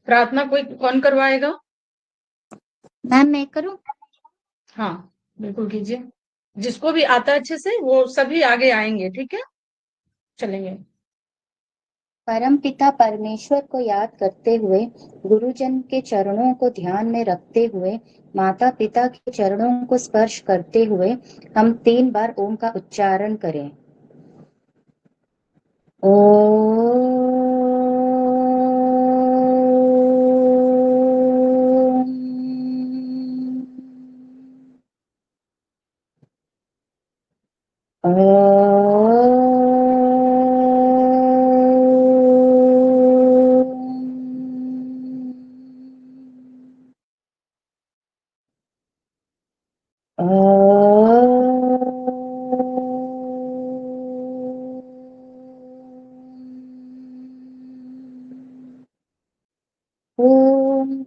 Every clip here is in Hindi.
प्रार्थना कोई कौन करवाएगा? मैम मैं करूं? हाँ, बिल्कुल कीजिए। जिसको भी आता है अच्छे से वो सभी आगे आएंगे, ठीक है? चलेंगे। परम पिता परमेश्वर को याद करते हुए, गुरुजन के चरणों को ध्यान में रखते हुए, माता पिता के चरणों को स्पर्श करते हुए हम 3 बार ओम का उच्चारण करें। ॐ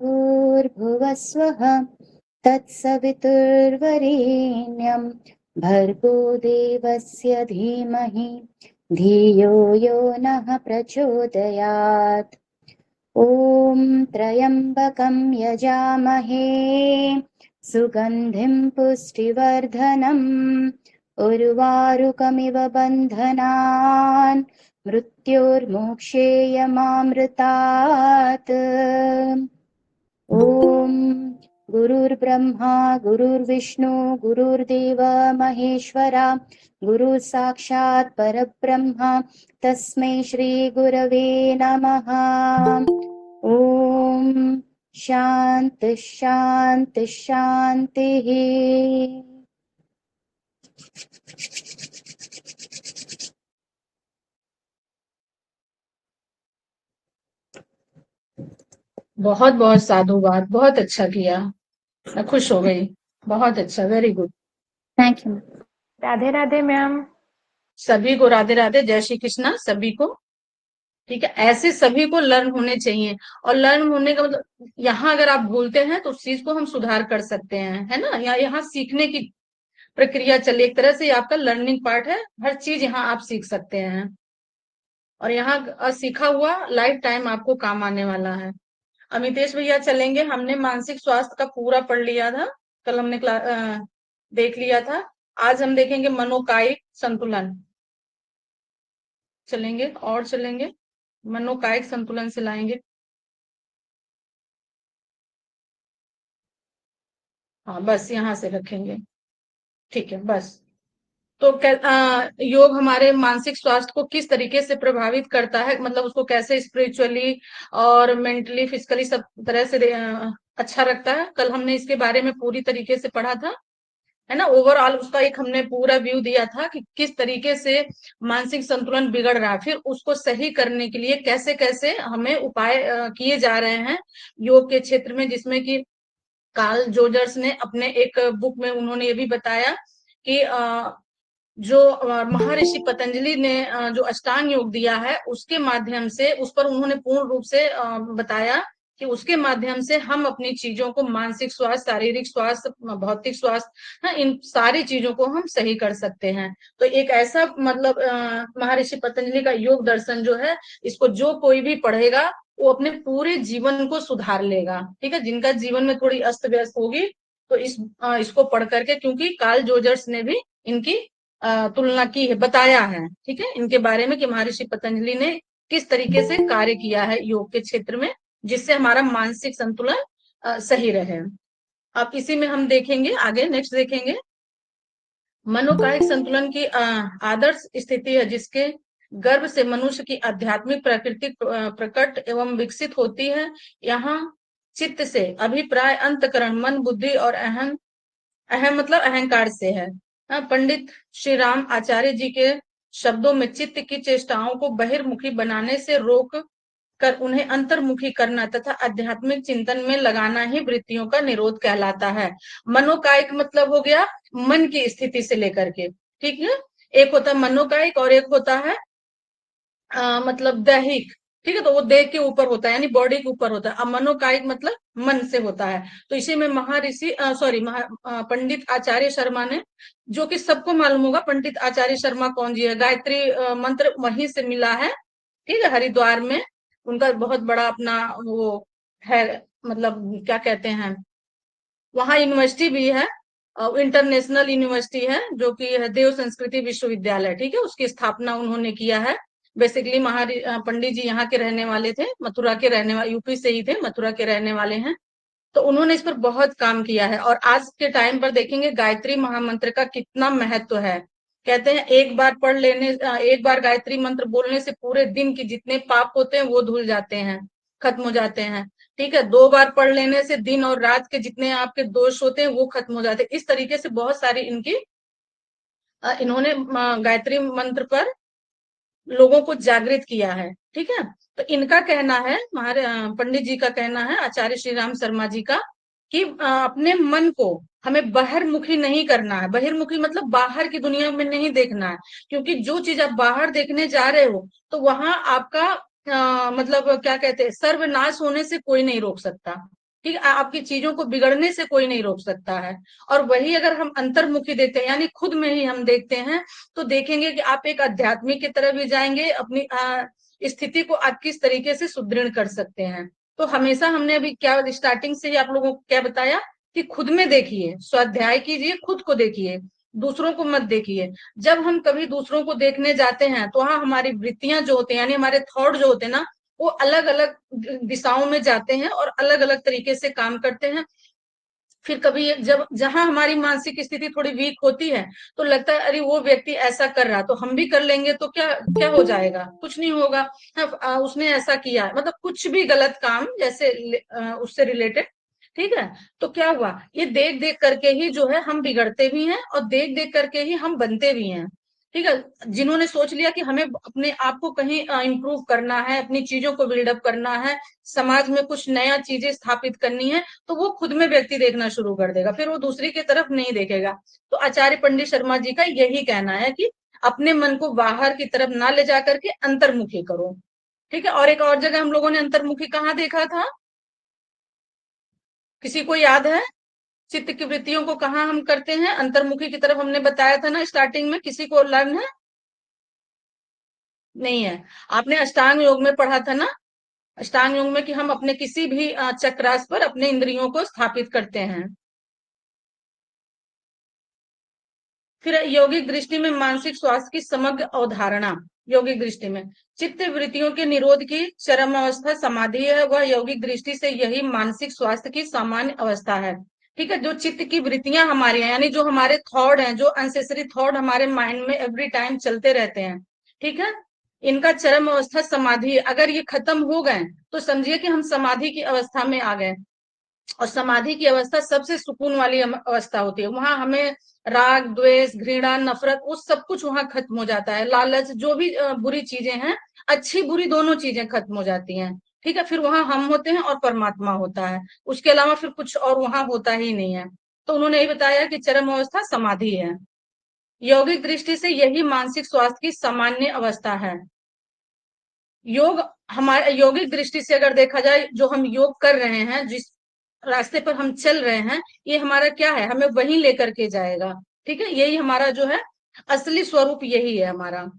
भूर्भुवस्वः तत्सवितुर्वरेण्यं भर्गो देवस्य धीमहि धियो यो नः प्रचोदयात्। ॐ त्र्यम्बकं यजामहे सुगन्धिं पुष्टिवर्धनम् उर्वारुकमिव बन्धनान् मृत्योर्मोक्षेयमामृतात्। ॐ गुरुर्ब्रह्मा गुरुर्विष्णु गुरुर्देव महेश्वरा गुरुः साक्षात् परब्रह्म तस्मै श्रीगुरवे नमः। ॐ शान्ति शान्ति शान्तिः। बहुत बहुत साधुवाद, बहुत अच्छा किया। मैं खुश हो गई। बहुत अच्छा, very good. Thank you. Radhe Radhe ma'am. सभी को राधे राधे, जय श्री कृष्णा सभी को। ठीक है, ऐसे सभी को लर्न होने चाहिए। और लर्न होने का मतलब यहाँ अगर आप भूलते हैं तो उस चीज को हम सुधार कर सकते हैं, है ना? या यहाँ सीखने की प्रक्रिया चले, एक तरह से ये आपका लर्निंग पार्ट है। हर चीज यहाँ आप सीख सकते हैं और यहाँ सीखा हुआ लाइफ टाइम आपको काम आने वाला है। अमितेश भैया चलेंगे। हमने मानसिक स्वास्थ्य का पूरा पढ़ लिया था, कल हमने देख लिया था। आज हम देखेंगे मनोकायिक संतुलन। चलेंगे और चलेंगे, मनोकायिक संतुलन से लाएंगे। हाँ, बस यहाँ से रखेंगे। ठीक है, बस। तो योग हमारे मानसिक स्वास्थ्य को किस तरीके से प्रभावित करता है, मतलब उसको कैसे स्पिरिचुअली और मेंटली फिजिकली सब तरह से अच्छा रखता है, कल हमने इसके बारे में पूरी तरीके से पढ़ा था, है ना? ओवरऑल उसका एक हमने पूरा व्यू दिया था कि किस तरीके से मानसिक संतुलन बिगड़ रहा है, फिर उसको सही करने के लिए कैसे कैसे हमें उपाय किए जा रहे हैं योग के क्षेत्र में, जिसमें कि कार्ल जोजर्स ने अपने एक बुक में उन्होंने ये भी बताया कि जो महर्षि पतंजलि ने जो अष्टांग योग दिया है उसके माध्यम से, उस पर उन्होंने पूर्ण रूप से बताया कि उसके माध्यम से हम अपनी चीजों को, मानसिक स्वास्थ्य, शारीरिक स्वास्थ्य, भौतिक स्वास्थ्य, इन सारी चीजों को हम सही कर सकते हैं। तो एक ऐसा मतलब महर्षि पतंजलि का योग दर्शन जो है, इसको जो कोई भी पढ़ेगा वो अपने पूरे जीवन को सुधार लेगा। ठीक है, जिनका जीवन में थोड़ी अस्त व्यस्त होगी तो इसको पढ़ करके, क्योंकि कार्ल जोजर्स ने भी इनकी तुलना की है, बताया है, ठीक है, इनके बारे में कि महर्षि पतंजलि ने किस तरीके से कार्य किया है योग के क्षेत्र में, जिससे हमारा मानसिक संतुलन सही रहे। अब इसी में हम देखेंगे आगे, नेक्स्ट देखेंगे मनोकायिक संतुलन की आदर्श स्थिति है जिसके गर्भ से मनुष्य की आध्यात्मिक प्राकृतिक प्रकट एवं विकसित होती है। यहाँ चित्त से अभिप्राय अंतकरण, मन, बुद्धि और अहम अहम मतलब अहंकार से है। पंडित श्री राम आचार्य जी के शब्दों में चित्त की चेष्टाओं को बहिर्मुखी बनाने से रोक कर उन्हें अंतर्मुखी करना तथा आध्यात्मिक चिंतन में लगाना ही वृत्तियों का निरोध कहलाता है। मनोकायिक मतलब हो गया मन की स्थिति से लेकर के, ठीक है। एक होता है मनोकायिक और एक होता है मतलब दैहिक, ठीक है। तो वो देह के ऊपर होता है, यानी बॉडी के ऊपर होता है। अब मनोकायिक मतलब मन से होता है। तो इसी में महर्षि पंडित आचार्य शर्मा ने, जो कि सबको मालूम होगा पंडित आचार्य शर्मा कौन जी है, गायत्री मंत्र वहीं से मिला है, ठीक है, हरिद्वार में उनका बहुत बड़ा अपना वो है, मतलब क्या कहते हैं, वहाँ यूनिवर्सिटी भी है, इंटरनेशनल यूनिवर्सिटी है, जो कि है देव संस्कृति विश्वविद्यालय, ठीक है, उसकी स्थापना उन्होंने किया है। बेसिकली पंडित जी यहाँ के रहने वाले थे, मथुरा के रहने वाले, यूपी से ही थे, मथुरा के रहने वाले हैं। तो उन्होंने इस पर बहुत काम किया है, और आज के टाइम पर देखेंगे गायत्री महामंत्र का कितना महत्व है। कहते हैं एक बार एक बार गायत्री मंत्र बोलने से पूरे दिन की जितने पाप होते हैं वो धुल जाते हैं, खत्म हो जाते हैं। ठीक है, 2 बार पढ़ लेने से दिन और रात के जितने आपके दोष होते हैं वो खत्म हो जाते हैं। इस तरीके से बहुत सारी इन्होंने गायत्री मंत्र पर लोगों को जागृत किया है। ठीक है, तो इनका कहना है, हमारे पंडित जी का कहना है, आचार्य श्री राम शर्मा जी का, कि अपने मन को हमें बहिर्मुखी नहीं करना है। बहिर्मुखी मतलब बाहर की दुनिया में नहीं देखना है, क्योंकि जो चीज आप बाहर देखने जा रहे हो तो वहां आपका मतलब क्या कहते हैं, सर्वनाश होने से कोई नहीं रोक सकता। ठीक है, आपकी चीजों को बिगड़ने से कोई नहीं रोक सकता है। और वही अगर हम अंतर्मुखी देखते हैं, यानी खुद में ही हम देखते हैं, तो देखेंगे कि आप एक आध्यात्मिक की तरफ भी जाएंगे, अपनी स्थिति को आप किस तरीके से सुदृढ़ कर सकते हैं। तो हमेशा हमने अभी क्या स्टार्टिंग से ही आप लोगों को क्या बताया कि खुद में देखिए, स्वाध्याय कीजिए, खुद को देखिए, दूसरों को मत देखिए। जब हम कभी दूसरों को देखने जाते हैं तो वहां हमारी वृत्तियां जो होते हैं, यानी हमारे थॉट जो होते हैं ना, वो अलग अलग दिशाओं में जाते हैं और अलग अलग तरीके से काम करते हैं। फिर कभी जब जहां हमारी मानसिक स्थिति थोड़ी वीक होती है तो लगता है अरे वो व्यक्ति ऐसा कर रहा तो हम भी कर लेंगे, तो क्या क्या हो जाएगा, कुछ नहीं होगा। उसने ऐसा किया, मतलब कुछ भी गलत काम जैसे उससे रिलेटेड। ठीक है, तो क्या हुआ, ये देख देख करके ही जो है हम बिगड़ते भी हैं और देख देख करके ही हम बनते भी हैं। ठीक है, जिन्होंने सोच लिया कि हमें अपने आप को कहीं इंप्रूव करना है, अपनी चीजों को बिल्डअप करना है, समाज में कुछ नया चीजें स्थापित करनी है, तो वो खुद में व्यक्ति देखना शुरू कर देगा, फिर वो दूसरी की तरफ नहीं देखेगा। तो आचार्य पंडित शर्मा जी का यही कहना है कि अपने मन को बाहर की तरफ ना ले जाकर के अंतर्मुखी करो। ठीक है, और एक और जगह हम लोगों ने अंतर्मुखी कहाँ देखा था, किसी को याद है? चित्त की वृत्तियों को कहाँ हम करते हैं, अंतर्मुखी की तरफ हमने बताया था ना स्टार्टिंग में, किसी को लर्न है? नहीं है? आपने अष्टांग योग में पढ़ा था ना, अष्टांग योग में कि हम अपने किसी भी चक्रास पर अपने इंद्रियों को स्थापित करते हैं। फिर यौगिक दृष्टि में मानसिक स्वास्थ्य की समग्र अवधारणा। यौगिक दृष्टि में चित्त वृत्तियों के निरोध की चरम अवस्था समाधि है, वह यौगिक दृष्टि से यही मानसिक स्वास्थ्य की सामान्य अवस्था है। ठीक है, जो चित्त की वृत्तियां हमारी हैं, यानी जो हमारे थॉट हैं, जो अनसेसरी थॉट हमारे माइंड में एवरी टाइम चलते रहते हैं, ठीक है, इनका चरम अवस्था समाधि। अगर ये खत्म हो गए तो समझिए कि हम समाधि की अवस्था में आ गए। और समाधि की अवस्था सबसे सुकून वाली अवस्था होती है, वहां हमें राग द्वेष घृणा नफरत वो सब कुछ वहां खत्म हो जाता है, लालच, जो भी बुरी चीजें हैं, अच्छी बुरी दोनों चीजें खत्म हो जाती हैं। ठीक है, फिर वहां हम होते हैं और परमात्मा होता है, उसके अलावा फिर कुछ और वहां होता ही नहीं है। तो उन्होंने यही बताया कि चरम अवस्था समाधि है। यौगिक दृष्टि से यही मानसिक स्वास्थ्य की सामान्य अवस्था है। योग हमारे यौगिक दृष्टि से अगर देखा जाए, जो हम योग कर रहे हैं, जिस रास्ते पर हम चल रहे हैं, ये हमारा क्या है, हमें वहीं लेकर के जाएगा। ठीक है, यही हमारा जो है असली स्वरूप, यही है हमारा।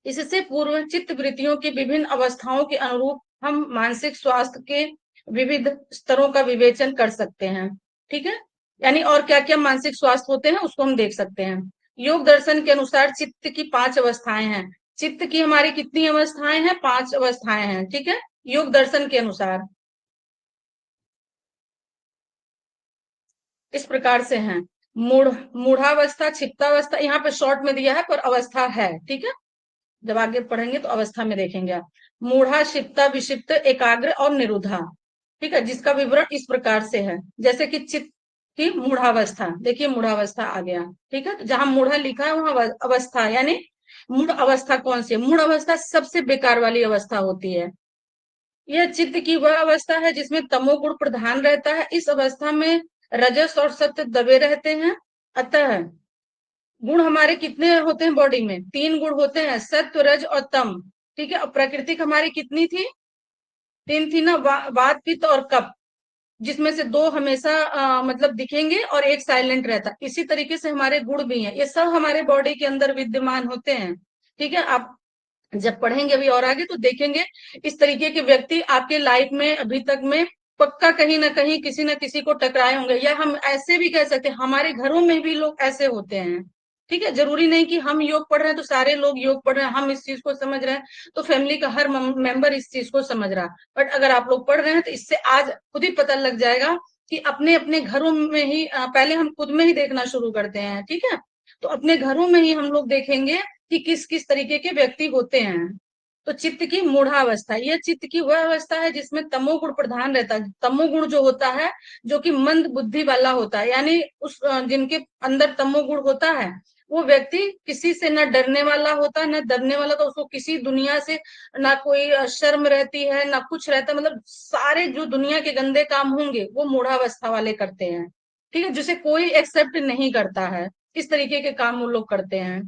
इससे पूर्व चित्त वृत्तियों की विभिन्न अवस्थाओं के अनुरूप हम मानसिक स्वास्थ्य के विविध स्तरों का विवेचन कर सकते हैं। ठीक है, यानी और क्या क्या मानसिक स्वास्थ्य होते हैं उसको हम देख सकते हैं। योग दर्शन के अनुसार चित्त की 5 अवस्थाएं हैं। चित्त की हमारी कितनी अवस्थाएं हैं? 5 अवस्थाएं हैं। ठीक है, योग दर्शन के अनुसार इस प्रकार से हैं। मूढ़ावस्था, क्षिप्तावस्था, यहाँ पे शॉर्ट में दिया है पर अवस्था है। ठीक है, जब आगे पढ़ेंगे तो अवस्था में देखेंगे आप। मूढ़ा, क्षिप्ता, विक्षिप्त, एकाग्र और निरुद्धा। ठीक है, जिसका विवरण इस प्रकार से है, जैसे कि चित्त की मूढ़ावस्था, देखिए मूढ़ावस्था आ गया। ठीक है, जहां मूढ़ा लिखा है वहां अवस्था, यानी मूढ़ अवस्था कौन सी है? मूढ़ अवस्था सबसे बेकार वाली अवस्था होती है। यह चित्त की वह अवस्था है जिसमें तमोगुण प्रधान रहता है। इस अवस्था में रजस और सत्य दबे रहते हैं। अतः गुण हमारे कितने होते हैं बॉडी में? 3 गुण होते हैं, सत्व रज और तम। ठीक है, और प्राकृतिक हमारी कितनी थी? 3 थी ना, वात पित्त और कफ, जिसमें से 2 हमेशा मतलब दिखेंगे और एक साइलेंट रहता। इसी तरीके से हमारे गुण भी हैं, ये सब हमारे बॉडी के अंदर विद्यमान होते हैं। ठीक है, आप जब पढ़ेंगे अभी और आगे तो देखेंगे इस तरीके के व्यक्ति आपके लाइफ में अभी तक में पक्का कहीं ना कहीं किसी ना किसी को टकराए होंगे, या हम ऐसे भी कह सकते हैं हमारे घरों में भी लोग ऐसे होते हैं। ठीक है, जरूरी नहीं कि हम योग पढ़ रहे हैं तो सारे लोग योग पढ़ रहे हैं, हम इस चीज को समझ रहे हैं तो फैमिली का हर मेंबर इस चीज को समझ रहा है। बट अगर आप लोग पढ़ रहे हैं तो इससे आज खुद ही पता लग जाएगा कि अपने अपने घरों में ही पहले हम खुद में ही देखना शुरू करते हैं। ठीक है, तो अपने घरों में ही हम लोग देखेंगे कि किस किस तरीके के व्यक्ति होते हैं। तो चित्त की मूढ़ावस्था, यह चित्त की वह अवस्था है जिसमें तमोगुण प्रधान रहता है। तमोगुण जो होता है, जो कि मंद बुद्धि वाला होता है, यानी उस जिनके अंदर तमोगुण होता है वो व्यक्ति किसी से न डरने वाला होता है, न डरने वाला, तो उसको किसी दुनिया से ना कोई शर्म रहती है ना कुछ रहता है। मतलब सारे जो दुनिया के गंदे काम होंगे वो मूढ़ावस्था वाले करते हैं। ठीक है, जिसे कोई एक्सेप्ट नहीं करता है, इस तरीके के काम वो लोग करते हैं।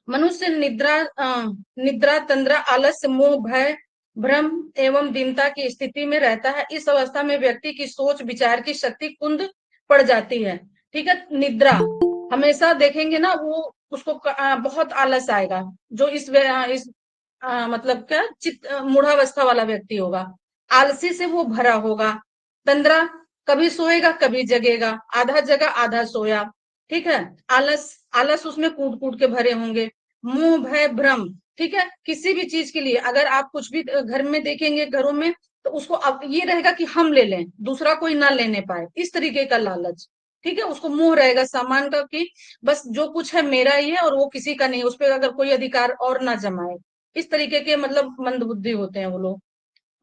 मनुष्य निद्रा तंद्रा आलस्य मोह भय भ्रम एवं दीनता की स्थिति में रहता है। इस अवस्था में व्यक्ति की सोच विचार की शक्ति कुंद पड़ जाती है। ठीक है, निद्रा हमेशा देखेंगे ना, वो उसको बहुत आलस आएगा। जो इस मतलब क्या चित्त मूढ़ावस्था वाला व्यक्ति होगा, आलसी से वो भरा होगा। तंद्रा, कभी सोएगा कभी जगेगा, आधा जगा आधा सोया। ठीक है, आलस, आलस उसमें कूट कूट के भरे होंगे। मोह भय भ्रम, ठीक है, किसी भी चीज के लिए अगर आप कुछ भी घर में देखेंगे, घरों में, तो उसको अब ये रहेगा कि हम ले लें, दूसरा कोई ना लेने पाए, इस तरीके का लालच। ठीक है, उसको मोह रहेगा सामान का कि बस जो कुछ है मेरा ही है और वो किसी का नहीं, उस पर अगर कोई अधिकार और ना जमाए। इस तरीके के मतलब मंद बुद्धि होते हैं वो लोग।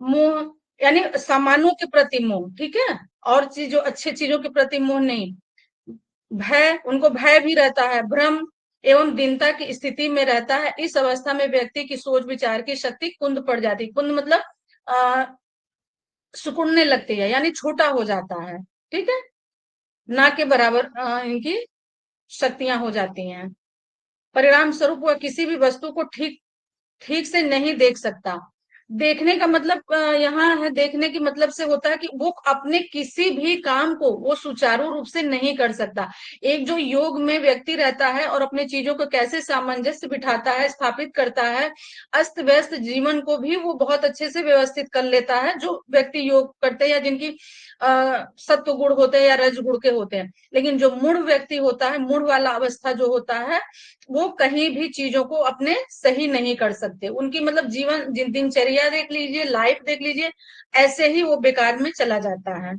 मोह यानी सामानों के प्रति मोह, ठीक है, और चीजों अच्छी चीजों के प्रति मोह नहीं। भय, उनको भय भी रहता है। भ्रम एवं दीनता की स्थिति में रहता है। इस अवस्था में व्यक्ति की सोच विचार की शक्ति कुंद पड़ जाती है। कुंद मतलब आ, सिकुड़ने लगती है, यानी छोटा हो जाता है। ठीक है, ना के बराबर इनकी शक्तियां हो जाती हैं। परिणाम स्वरूप वह किसी भी वस्तु को ठीक ठीक से नहीं देख सकता। देखने का मतलब यहाँ है, देखने की मतलब से होता है कि वो अपने किसी भी काम को वो सुचारू रूप से नहीं कर सकता। एक जो योग में व्यक्ति रहता है और अपने चीजों को कैसे सामंजस्य बिठाता है, स्थापित करता है, अस्त व्यस्त जीवन को भी वो बहुत अच्छे से व्यवस्थित कर लेता है। जो व्यक्ति योग करते हैं या जिनकी सत्व गुण होते हैं या रज गुण के होते हैं। लेकिन जो मूढ़ व्यक्ति होता है, मूढ़ वाला अवस्था जो होता है, वो कहीं भी चीजों को अपने सही नहीं कर सकते। उनकी मतलब जीवन दिनचर्या देख लीजिए, लाइफ देख लीजिए, ऐसे ही वो बेकार में चला जाता है,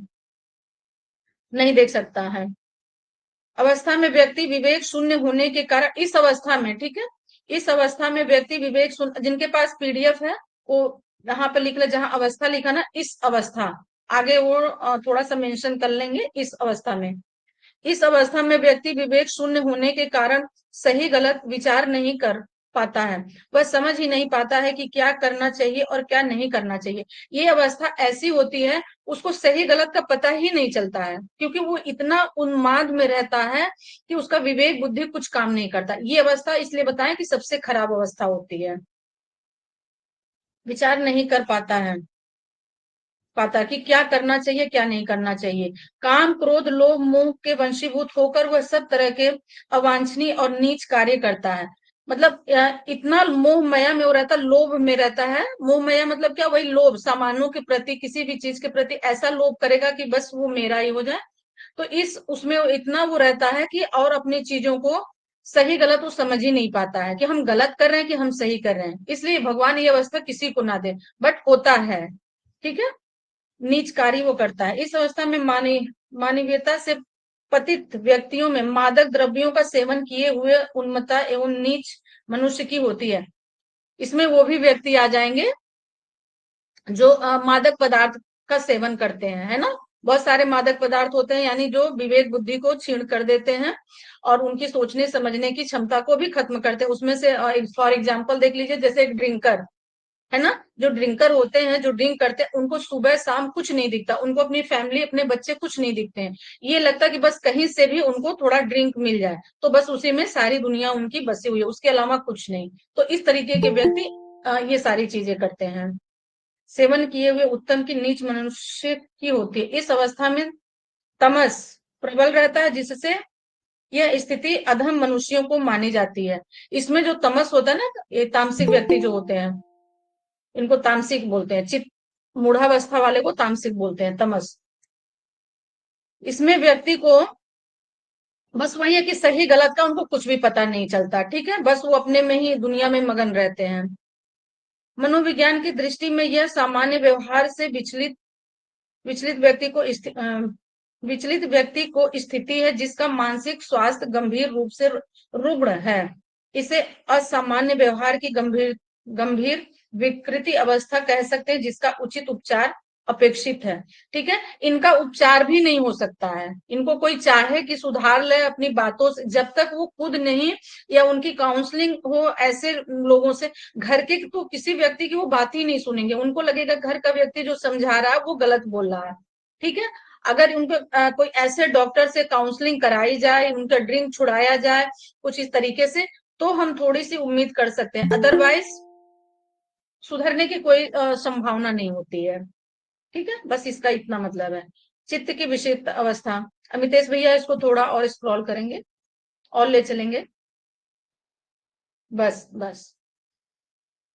नहीं देख सकता है। अवस्था में व्यक्ति विवेक शून्य होने के कारण इस अवस्था में, ठीक है, इस अवस्था में व्यक्ति विवेक शून्य, जिनके पास पीडीएफ है वो यहाँ पे लिख ले, जहां अवस्था लिखा ना, इस अवस्था, आगे वो थोड़ा सा मेंशन कर लेंगे। इस अवस्था में, इस अवस्था में व्यक्ति विवेक शून्य होने के कारण सही गलत विचार नहीं कर पाता है। वह समझ ही नहीं पाता है कि क्या करना चाहिए और क्या नहीं करना चाहिए। ये अवस्था ऐसी होती है, उसको सही गलत का पता ही नहीं चलता है, क्योंकि वो इतना उन्माद में रहता है कि उसका विवेक बुद्धि कुछ काम नहीं करता। ये अवस्था इसलिए बताएं कि सबसे खराब अवस्था होती है। विचार नहीं कर पाता कि क्या करना चाहिए क्या नहीं करना चाहिए। काम क्रोध लोभ मोह के वंशीभूत होकर वह सब तरह के अवांछनीय और नीच कार्य करता है। मतलब इतना मोह माया में वो रहता, लोभ में रहता है। मोह माया मतलब क्या, वही लोभ, सामानों के प्रति, किसी भी चीज के प्रति ऐसा लोभ करेगा कि बस वो मेरा ही हो जाए। तो इस उसमें इतना वो रहता है कि और अपनी चीजों को सही गलत वो समझ ही नहीं पाता है कि हम गलत कर रहे हैं कि हम सही कर रहे हैं। इसलिए भगवान ये अवस्था किसी को ना दे, बट होता है। ठीक है, नीच कार्य वो करता है। इस अवस्था में मानवीयता से पतित व्यक्तियों में मादक द्रव्यों का सेवन किए हुए उन्मत्ता एवं नीच मनुष्य की होती है। इसमें वो भी व्यक्ति आ जाएंगे जो मादक पदार्थ का सेवन करते हैं, है ना। बहुत सारे मादक पदार्थ होते हैं, यानी जो विवेक बुद्धि को छीण कर देते हैं और उनकी सोचने समझने की क्षमता को भी खत्म करते हैं। उसमें से फॉर एग्जाम्पल देख लीजिए, जैसे एक ड्रिंकर है ना, जो ड्रिंकर होते हैं, जो ड्रिंक करते हैं, उनको सुबह शाम कुछ नहीं दिखता, उनको अपनी फैमिली अपने बच्चे कुछ नहीं दिखते हैं। ये लगता कि बस कहीं से भी उनको थोड़ा ड्रिंक मिल जाए तो बस उसी में सारी दुनिया उनकी बसी हुई है, उसके अलावा कुछ नहीं। तो इस तरीके के व्यक्ति ये सारी चीजें करते हैं। सेवन किए हुए उत्तम की नीच मनुष्य की होती है। इस अवस्था में तमस प्रबल रहता है, जिससे यह स्थिति अधम मनुष्यों को मानी जाती है। इसमें जो तमस होता है ना, ये तामसिक व्यक्ति जो होते हैं, इनको तामसिक बोलते हैं। चित्त मूढ़ावस्था वाले को तामसिक बोलते हैं, तमस। इसमें व्यक्ति को बस वही है कि सही गलत का उनको कुछ भी पता नहीं चलता, ठीक है, बस वो अपने में ही दुनिया में मगन रहते हैं। मनोविज्ञान की दृष्टि में यह सामान्य व्यवहार से विचलित विचलित व्यक्ति को विचलित व्यक्ति को स्थिति है जिसका मानसिक स्वास्थ्य गंभीर रूप से रुग्ण है। इसे असामान्य व्यवहार की गंभीर विकृति अवस्था कह सकते हैं, जिसका उचित उपचार अपेक्षित है। ठीक है, इनका उपचार भी नहीं हो सकता है। इनको कोई चाहे कि सुधार ले अपनी बातों से, जब तक वो खुद नहीं या उनकी काउंसलिंग हो ऐसे लोगों से, घर के तो किसी व्यक्ति की वो बात ही नहीं सुनेंगे। उनको लगेगा घर का व्यक्ति जो समझा रहा है वो गलत बोल रहा है। ठीक है, अगर उनको कोई ऐसे डॉक्टर से काउंसलिंग कराई जाए, उनका ड्रिंक छुड़ाया जाए कुछ इस तरीके से, तो हम थोड़ी सी उम्मीद कर सकते हैं, अदरवाइज सुधरने की कोई संभावना नहीं होती है। ठीक है, बस इसका इतना मतलब है। चित्त की विषिप्त अवस्था, अमितेश भैया इसको थोड़ा और स्क्रॉल करेंगे और ले चलेंगे। बस बस,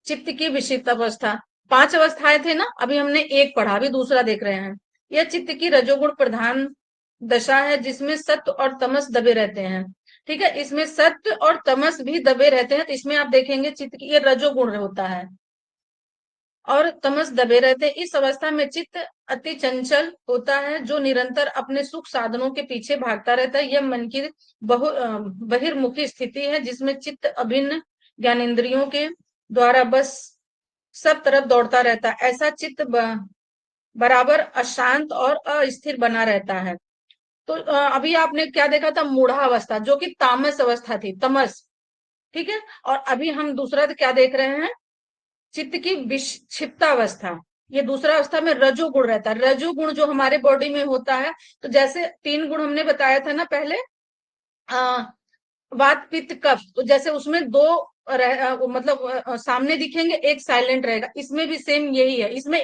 चित्त की विषिप्त अवस्था, 5 अवस्थाएं थे ना, अभी हमने एक पढ़ा, अभी दूसरा देख रहे हैं। यह चित्त की रजोगुण प्रधान दशा है जिसमें सत्व और तमस दबे रहते हैं। ठीक है, इसमें सत्व और तमस भी दबे रहते हैं, तो इसमें आप देखेंगे चित्त की ये रजोगुण होता है और तमस दबे रहते हैं। इस अवस्था में चित्त अति चंचल होता है, जो निरंतर अपने सुख साधनों के पीछे भागता रहता है। यह मन की बहिर्मुखी स्थिति है जिसमें चित्त अभिन्न ज्ञानेंद्रियों के द्वारा बस सब तरफ दौड़ता रहता है। ऐसा चित्त बराबर अशांत और अस्थिर बना रहता है। तो अभी आपने क्या देखा था, मूढ़ावस्था, जो कि तामस अवस्था थी, तमस। ठीक है, और अभी हम दूसरा क्या देख रहे हैं, चित्त की विक्षिप्तावस्था। ये दूसरा अवस्था में रजोगुण रहता है। रजोगुण जो हमारे बॉडी में होता है, तो जैसे 3 गुण हमने बताया था ना पहले, वात पित्त कफ, तो जैसे उसमें 2 मतलब सामने दिखेंगे, एक साइलेंट रहेगा। इसमें भी सेम यही है, इसमें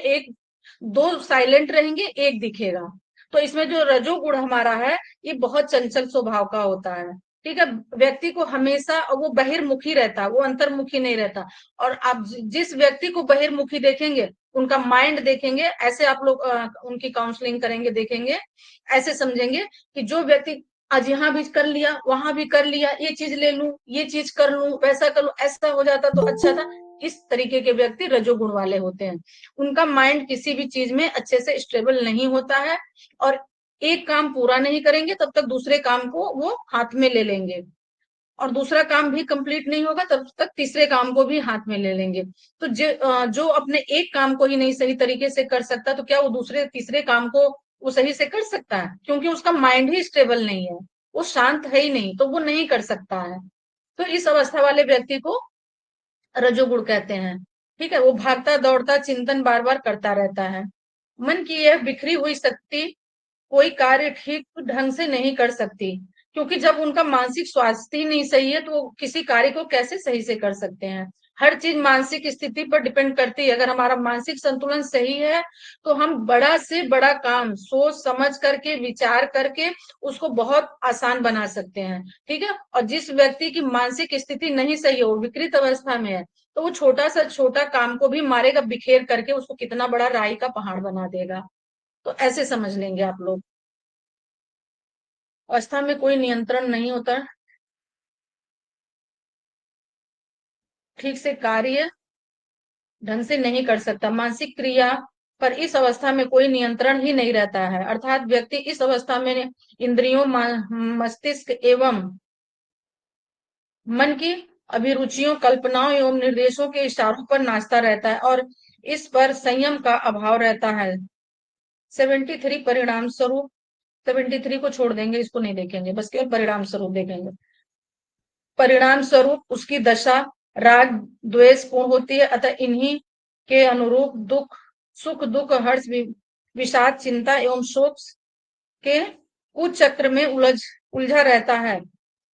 2 साइलेंट रहेंगे, एक दिखेगा। तो इसमें जो रजोगुण हमारा है, ये बहुत चंचल स्वभाव का होता है। ठीक है, व्यक्ति को हमेशा वो बहिर्मुखी रहता है, वो अंतर्मुखी नहीं रहता। और आप जिस व्यक्ति को बहिर्मुखी देखेंगे, उनका माइंड देखेंगे, ऐसे आप लोग उनकी काउंसलिंग करेंगे, देखेंगे, ऐसे समझेंगे कि जो व्यक्ति आज यहाँ भी कर लिया, वहां भी कर लिया, ये चीज ले लूं, ये चीज कर लूं, वैसा कर लूं, ऐसा हो जाता तो अच्छा था। इस तरीके के व्यक्ति रजोगुण वाले होते हैं। उनका माइंड किसी भी चीज में अच्छे से स्टेबल नहीं होता है, और एक काम पूरा नहीं करेंगे तब तक दूसरे काम को वो हाथ में ले लेंगे, और दूसरा काम भी कंप्लीट नहीं होगा तब तक तीसरे काम को भी हाथ में ले लेंगे। तो जो अपने एक काम को ही नहीं सही तरीके से कर सकता, तो क्या वो दूसरे तीसरे काम को वो सही से कर सकता है? क्योंकि उसका माइंड ही स्टेबल नहीं है, वो शांत है ही नहीं, तो वो नहीं कर सकता है। तो इस अवस्था वाले व्यक्ति को रजोगुण कहते हैं। ठीक है, वो भागता दौड़ता चिंतन बार बार करता रहता है। मन की यह बिखरी हुई शक्ति कोई कार्य ठीक ढंग से नहीं कर सकती, क्योंकि जब उनका मानसिक स्वास्थ्य ही नहीं सही है, तो वो किसी कार्य को कैसे सही से कर सकते हैं? हर चीज मानसिक स्थिति पर डिपेंड करती है। अगर हमारा मानसिक संतुलन सही है, तो हम बड़ा से बड़ा काम सोच समझ करके, विचार करके उसको बहुत आसान बना सकते हैं। ठीक है, और जिस व्यक्ति की मानसिक स्थिति नहीं सही है, वो विकृत अवस्था में है, तो वो छोटा सा छोटा काम को भी मारेगा बिखेर करके, उसको कितना बड़ा राई का पहाड़ बना देगा। तो ऐसे समझ लेंगे आप लोग। अवस्था में कोई नियंत्रण नहीं होता, ठीक से कार्य ढंग से नहीं कर सकता, मानसिक क्रिया पर इस अवस्था में कोई नियंत्रण ही नहीं रहता है। अर्थात व्यक्ति इस अवस्था में इंद्रियों, मस्तिष्क एवं मन की अभिरुचियों, कल्पनाओं एवं निर्देशों के इशारों पर नाचता रहता है, और इस पर संयम का अभाव रहता है। 73 परिणाम स्वरूप, 73 को छोड़ देंगे, इसको नहीं देखेंगे, बस केवल परिणाम स्वरूप देखेंगे। परिणाम स्वरूप उसकी दशा राग द्वेष पूर्ण होती है, अतः इन्हीं के अनुरूप दुख, सुख दुख, हर्ष, विषाद, चिंता एवं शोक के कुचक्र में उलझा रहता है।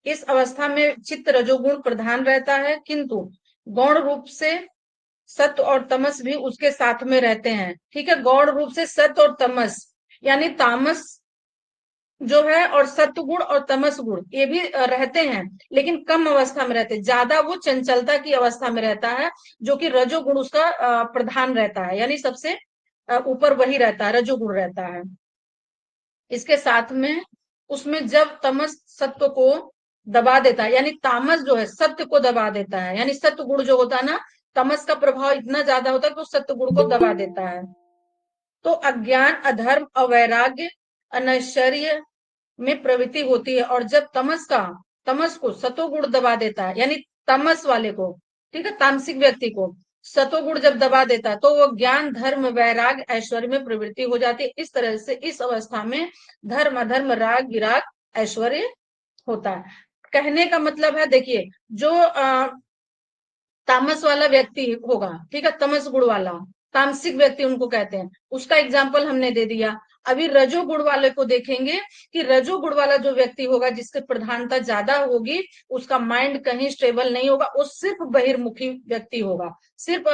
इस अवस्था में चित्त रजोगुण प्रधान रहता है, किंतु गौण रूप से सत्व और तमस भी उसके साथ में रहते हैं। ठीक है, गौण रूप से सत्व और तमस, यानी तामस जो है और सत्व गुण और तमस गुण ये भी रहते हैं, लेकिन कम अवस्था में रहते हैं। ज्यादा वो चंचलता की अवस्था में रहता है, जो कि रजोगुण उसका प्रधान रहता है, यानी सबसे ऊपर वही रहता है, रजोगुण रहता है। इसके साथ में उसमें जब तमस सत्व को दबा देता है, यानी तामस जो है सत्य को दबा देता है, यानी सत्व गुण जो होता है ना, तमस का प्रभाव इतना ज्यादा होता है कि वो सत्व गुण को दबा देता है। तो अज्ञान, अधर्म, अवैराग्य, अनैश्वर्य में प्रवृत्ति होती है। और जब तमस को सतोगुण दबा देता है, यानी तमस वाले को, ठीक है, तामसिक व्यक्ति को सतोगुण जब दबा देता है, तो वो ज्ञान, धर्म, वैराग, ऐश्वर्य में प्रवृत्ति हो जाती है। इस तरह से इस अवस्था में धर्म, अधर्म, राग, विराग, ऐश्वर्य होता है। कहने का मतलब है, देखिए, जो तामस वाला व्यक्ति होगा, ठीक है, तमस गुण वाला, तामसिक व्यक्ति उनको कहते हैं, उसका एग्जाम्पल हमने दे दिया। अभी रजोगुण वाले को देखेंगे कि रजोगुण वाला जो व्यक्ति होगा, जिसकी प्रधानता ज्यादा होगी, उसका माइंड कहीं स्टेबल नहीं होगा, वो सिर्फ बहिर्मुखी व्यक्ति होगा। सिर्फ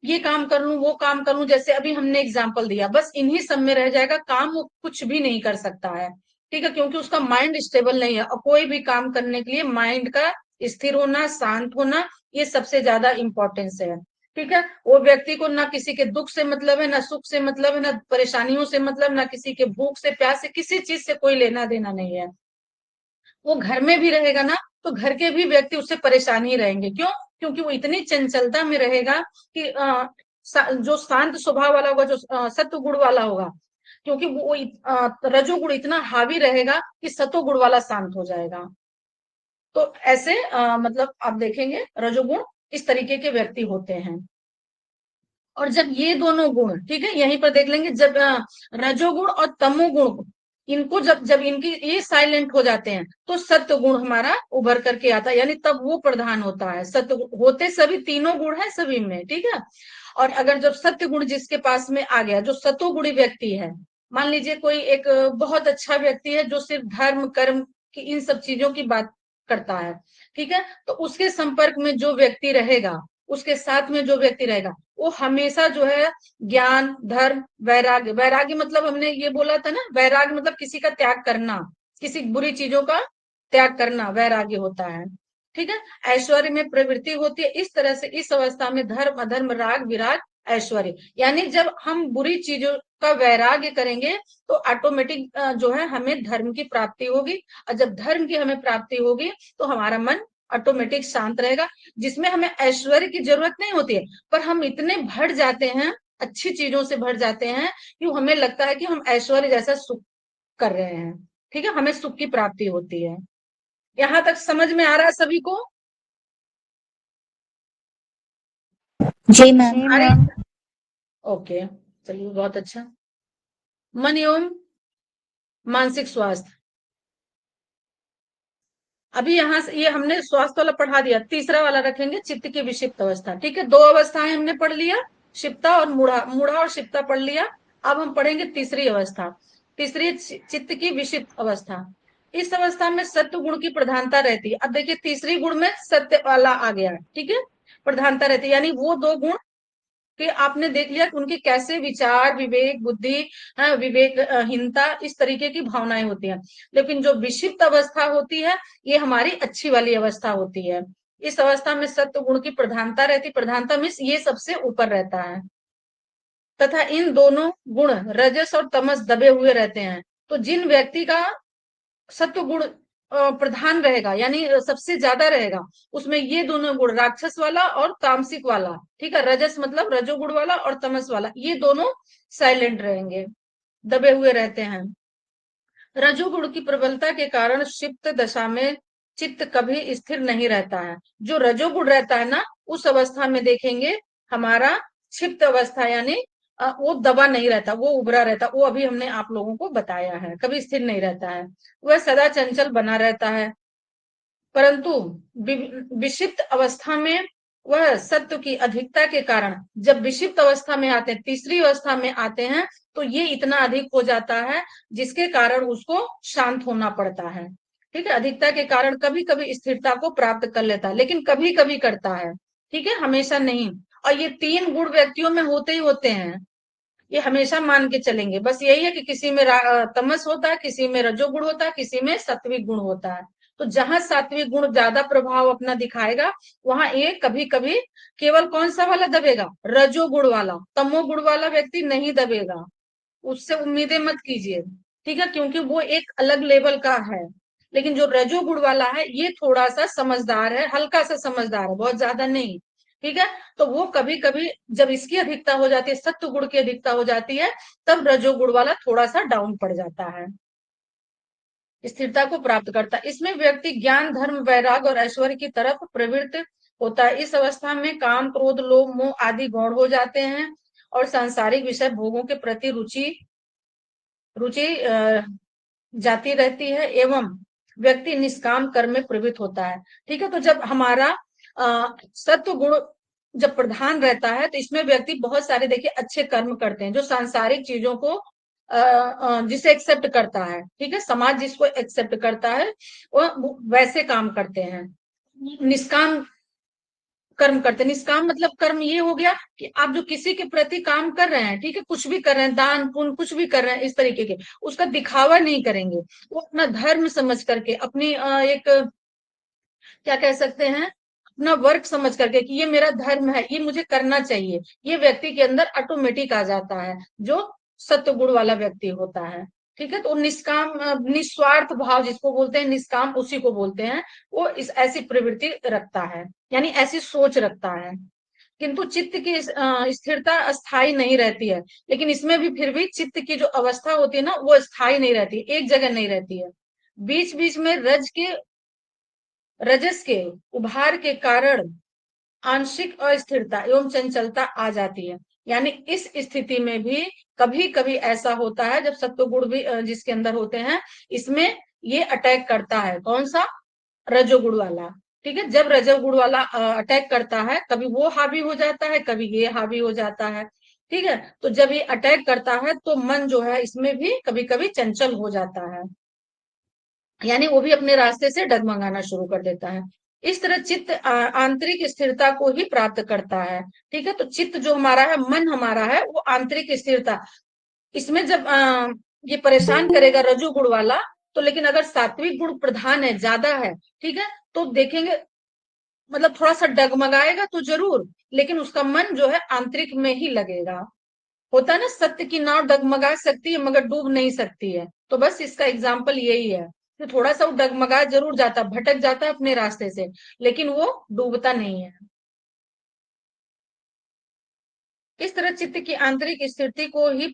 ये काम कर लूं, वो काम कर लूं, जैसे अभी हमने एग्जाम्पल दिया, बस इन्हीं सब में रह जाएगा, काम वो कुछ भी नहीं कर सकता है, ठीक है, क्योंकि उसका माइंड स्टेबल नहीं है। और कोई भी काम करने के लिए माइंड का स्थिर होना, शांत होना, ये सबसे ज्यादा इंपॉर्टेंस है, ठीक है। वो व्यक्ति को ना किसी के दुख से मतलब है, ना सुख से मतलब है, ना परेशानियों से मतलब, ना किसी के भूख से, प्यास से, किसी चीज से कोई लेना देना नहीं है। वो घर में भी रहेगा ना, तो घर के भी व्यक्ति उससे परेशान ही रहेंगे। क्यों? क्योंकि वो इतनी चंचलता में रहेगा कि जो शांत स्वभाव वाला होगा, जो सत्व गुण वाला होगा, क्योंकि वो रजोगुण इतना हावी रहेगा कि सतोगुण वाला शांत हो जाएगा। तो ऐसे मतलब आप देखेंगे रजोगुण इस तरीके के व्यक्ति होते हैं। और जब ये दोनों गुण, ठीक है, यहीं पर देख लेंगे, जब रजोगुण और तमोगुण, इनको जब जब इनकी ये साइलेंट हो जाते हैं, तो सत्व गुण हमारा उभर करके आता है, यानी तब वो प्रधान होता है। सत्व होते सभी तीनों गुण है सभी में, ठीक है। और अगर जब सत्य गुण जिसके पास में आ गया, जो सतोगुणी व्यक्ति है, मान लीजिए कोई एक बहुत अच्छा व्यक्ति है, जो सिर्फ धर्म, कर्म की इन सब चीजों की बात करता है, ठीक है, तो उसके संपर्क में जो व्यक्ति रहेगा, उसके साथ में जो व्यक्ति रहेगा, वो हमेशा जो है ज्ञान, धर्म, वैराग्य, वैराग्य मतलब हमने ये बोला था ना, वैराग्य मतलब किसी का त्याग करना, किसी बुरी चीजों का त्याग करना वैराग्य होता है, ठीक है। ऐश्वर्य में प्रवृत्ति होती है। इस तरह से इस अवस्था में धर्म, अधर्म, राग, विराग, ऐश्वर्य, यानी जब हम बुरी चीजों का वैराग्य करेंगे, तो ऑटोमेटिक जो है हमें धर्म की प्राप्ति होगी। और जब धर्म की हमें प्राप्ति होगी, तो हमारा मन ऑटोमेटिक शांत रहेगा, जिसमें हमें ऐश्वर्य की जरूरत नहीं होती है, पर हम इतने भर जाते हैं, अच्छी चीजों से भर जाते हैं, कि हमें लगता है कि हम ऐश्वर्य जैसा सुख कर रहे हैं, ठीक है, हमें सुख की प्राप्ति होती है। यहाँ तक समझ में आ रहा है सभी को? जी मैम। जी आ रही? मैम। ओके, चलिए, बहुत अच्छा। मन एवं मानसिक स्वास्थ्य, अभी यहाँ से ये हमने स्वास्थ्य वाला पढ़ा दिया, तीसरा वाला रखेंगे, चित्त की विक्षिप्त अवस्था, ठीक है। दो अवस्थाएं हमने पढ़ लिया, क्षिप्ता और मूढ़ा, मूढ़ा और क्षिप्ता पढ़ लिया। अब हम पढ़ेंगे तीसरी अवस्था, तीसरी चित्त की विक्षिप्त अवस्था। इस अवस्था में सत्य गुण की प्रधानता रहती है। अब देखिए, तीसरी गुण में सत्य वाला आ गया, ठीक है, प्रधानता रहती है, यानी वो दो गुण कि आपने देख लिया कि उनके कैसे विचार, विवेक, बुद्धि, विवेकहीनता, इस तरीके की भावनाएं होती हैं। लेकिन जो विक्षिप्त अवस्था होती है, ये हमारी अच्छी वाली अवस्था होती है। इस अवस्था में सत्व गुण की प्रधानता रहती, प्रधानता मीन्स ये सबसे ऊपर रहता है, तथा इन दोनों गुण रजस और तमस दबे हुए रहते हैं। तो जिन व्यक्ति का सत्व गुण प्रधान रहेगा, यानी सबसे ज्यादा रहेगा, उसमें ये दोनों गुण, राक्षस वाला और तामसिक वाला, ठीक है, रजस मतलब रजोगुण वाला और तमस वाला, ये दोनों साइलेंट रहेंगे, दबे हुए रहते हैं। रजोगुण की प्रबलता के कारण क्षिप्त दशा में चित्त कभी स्थिर नहीं रहता है। जो रजोगुण रहता है ना, उस अवस्था में देखेंगे हमारा क्षिप्त अवस्था, यानी वो दबा नहीं रहता, वो उभरा रहता, वो अभी हमने आप लोगों को बताया है, कभी स्थिर नहीं रहता है, वह सदा चंचल बना रहता है। परंतु विक्षिप्त अवस्था में वह सत्व की अधिकता के कारण, जब विक्षिप्त अवस्था में आते हैं, तीसरी अवस्था में आते हैं, तो ये इतना अधिक हो जाता है, जिसके कारण उसको शांत होना पड़ता है, ठीक है। अधिकता के कारण कभी कभी स्थिरता को प्राप्त कर लेता है, लेकिन कभी कभी करता है, ठीक है, हमेशा नहीं। और ये तीन गुण व्यक्तियों में होते ही होते हैं, ये हमेशा मान के चलेंगे। बस यही है कि किसी में तमस होता है, किसी में रजोगुण होता है, किसी में सात्विक गुण होता है। तो जहां सात्विक गुण ज्यादा प्रभाव अपना दिखाएगा, वहां ये कभी कभी केवल कौन सा वाला दबेगा, रजोगुण वाला। तमोगुण वाला व्यक्ति नहीं दबेगा, उससे उम्मीदें मत कीजिए, ठीक है, क्योंकि वो एक अलग लेवल का है। लेकिन जो रजोगुण वाला है ये थोड़ा सा समझदार है, हल्का सा समझदार है, बहुत ज्यादा नहीं, ठीक है। तो वो कभी कभी जब इसकी अधिकता हो जाती है, सत्व गुण की अधिकता हो जाती है, तब रजोगुण वाला थोड़ा सा डाउन पड़ जाता है, स्थिरता को प्राप्त करता है। इसमें व्यक्ति ज्ञान, धर्म, वैराग और ऐश्वर्य की तरफ प्रवृत्त होता है। इस अवस्था में काम, क्रोध, लोभ, मोह आदि गौण हो जाते हैं और सांसारिक विषय भोगों के प्रति रुचि रुचि जाती रहती है, एवं व्यक्ति निष्काम कर्म में प्रवृत्त होता है, ठीक है। तो जब हमारा सत्व गुण जब प्रधान रहता है, तो इसमें व्यक्ति बहुत सारे देखिए अच्छे कर्म करते हैं, जो सांसारिक चीजों को जिसे एक्सेप्ट करता है, ठीक है, समाज जिसको एक्सेप्ट करता है, वो वैसे काम करते हैं। निष्काम कर्म करते हैं। निष्काम मतलब कर्म ये हो गया कि आप जो किसी के प्रति काम कर रहे हैं, ठीक है, कुछ भी कर रहे हैं, दान पुण्य कुछ भी कर रहे हैं, इस तरीके के, उसका दिखावा नहीं करेंगे। वो अपना धर्म समझ करके, अपनी एक क्या कह सकते हैं, अपना वर्क समझ करके कि ये मेरा धर्म है, ये मुझे करना चाहिए, ये व्यक्ति के अंदर ऑटोमेटिक आ जाता है, जो सत्व गुण वाला व्यक्ति होता है, ठीक है। तो निष्काम निस्वार्थ भाव जिसको बोलते हैं, निष्काम उसी को बोलते हैं। वो इस ऐसी प्रवृत्ति रखता है, यानी ऐसी सोच रखता है। किंतु चित्त की स्थिरता अस्थाई नहीं रहती है, लेकिन इसमें भी फिर भी चित्त की जो अवस्था होती है ना, वो स्थायी नहीं रहती, एक जगह नहीं रहती है। बीच बीच में रजस के उभार के कारण आंशिक अस्थिरता एवं चंचलता आ जाती है। यानी इस स्थिति में भी कभी कभी ऐसा होता है, जब सत्वगुण भी जिसके अंदर होते हैं, इसमें ये अटैक करता है, कौन सा, रजोगुण वाला, ठीक है। जब रजोगुण वाला अटैक करता है, कभी वो हावी हो जाता है, कभी ये हावी हो जाता है, ठीक है। तो जब ये अटैक करता है, तो मन जो है इसमें भी कभी कभी चंचल हो जाता है, यानी वो भी अपने रास्ते से डगमगाना शुरू कर देता है। इस तरह चित्त आंतरिक स्थिरता को ही प्राप्त करता है, ठीक है। तो चित्त जो हमारा है, मन हमारा है, वो आंतरिक स्थिरता, इसमें जब ये परेशान करेगा रजोगुण वाला, तो लेकिन अगर सात्विक गुण प्रधान है, ज्यादा है, ठीक है, तो देखेंगे मतलब थोड़ा सा डगमगाएगा तो जरूर, लेकिन उसका मन जो है आंतरिक में ही लगेगा। होता है ना, सत्य की नाव डगमगा सकती है मगर डूब नहीं सकती है, तो बस इसका एग्जाम्पल यही है। तो थोड़ा सा वो डगमगा जरूर जाता, भटक जाता है अपने रास्ते से, लेकिन वो डूबता नहीं है। इस तरह चित्त की आंतरिक स्थिति को ही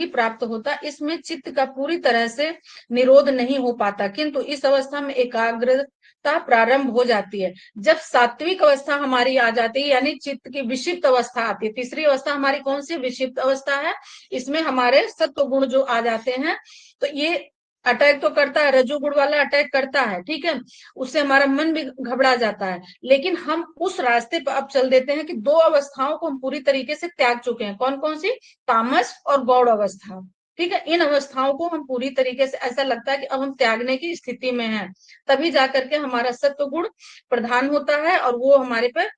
प्राप्त होता, इसमें चित्त का पूरी तरह से निरोध नहीं हो पाता, किंतु इस अवस्था में एकाग्रता प्रारंभ हो जाती है। जब सात्विक अवस्था हमारी आ जाती है, यानी चित्त की विक्षिप्त अवस्था आती है, तीसरी अवस्था हमारी कौन सी विक्षिप्त अवस्था है, इसमें हमारे सत्व गुण जो आ जाते हैं, तो ये अटैक तो करता है, रजोगुण वाला अटैक करता है, ठीक है, उससे हमारा मन भी घबरा जाता है। लेकिन हम उस रास्ते पर अब चल देते हैं कि दो अवस्थाओं को हम पूरी तरीके से त्याग चुके हैं, कौन कौन सी, तामस और गौड़ अवस्था, ठीक है। इन अवस्थाओं को हम पूरी तरीके से, ऐसा लगता है कि अब हम त्यागने की स्थिति में हैं, तभी जाकर के हमारा सत्व गुण प्रधान होता है, और वो हमारे पे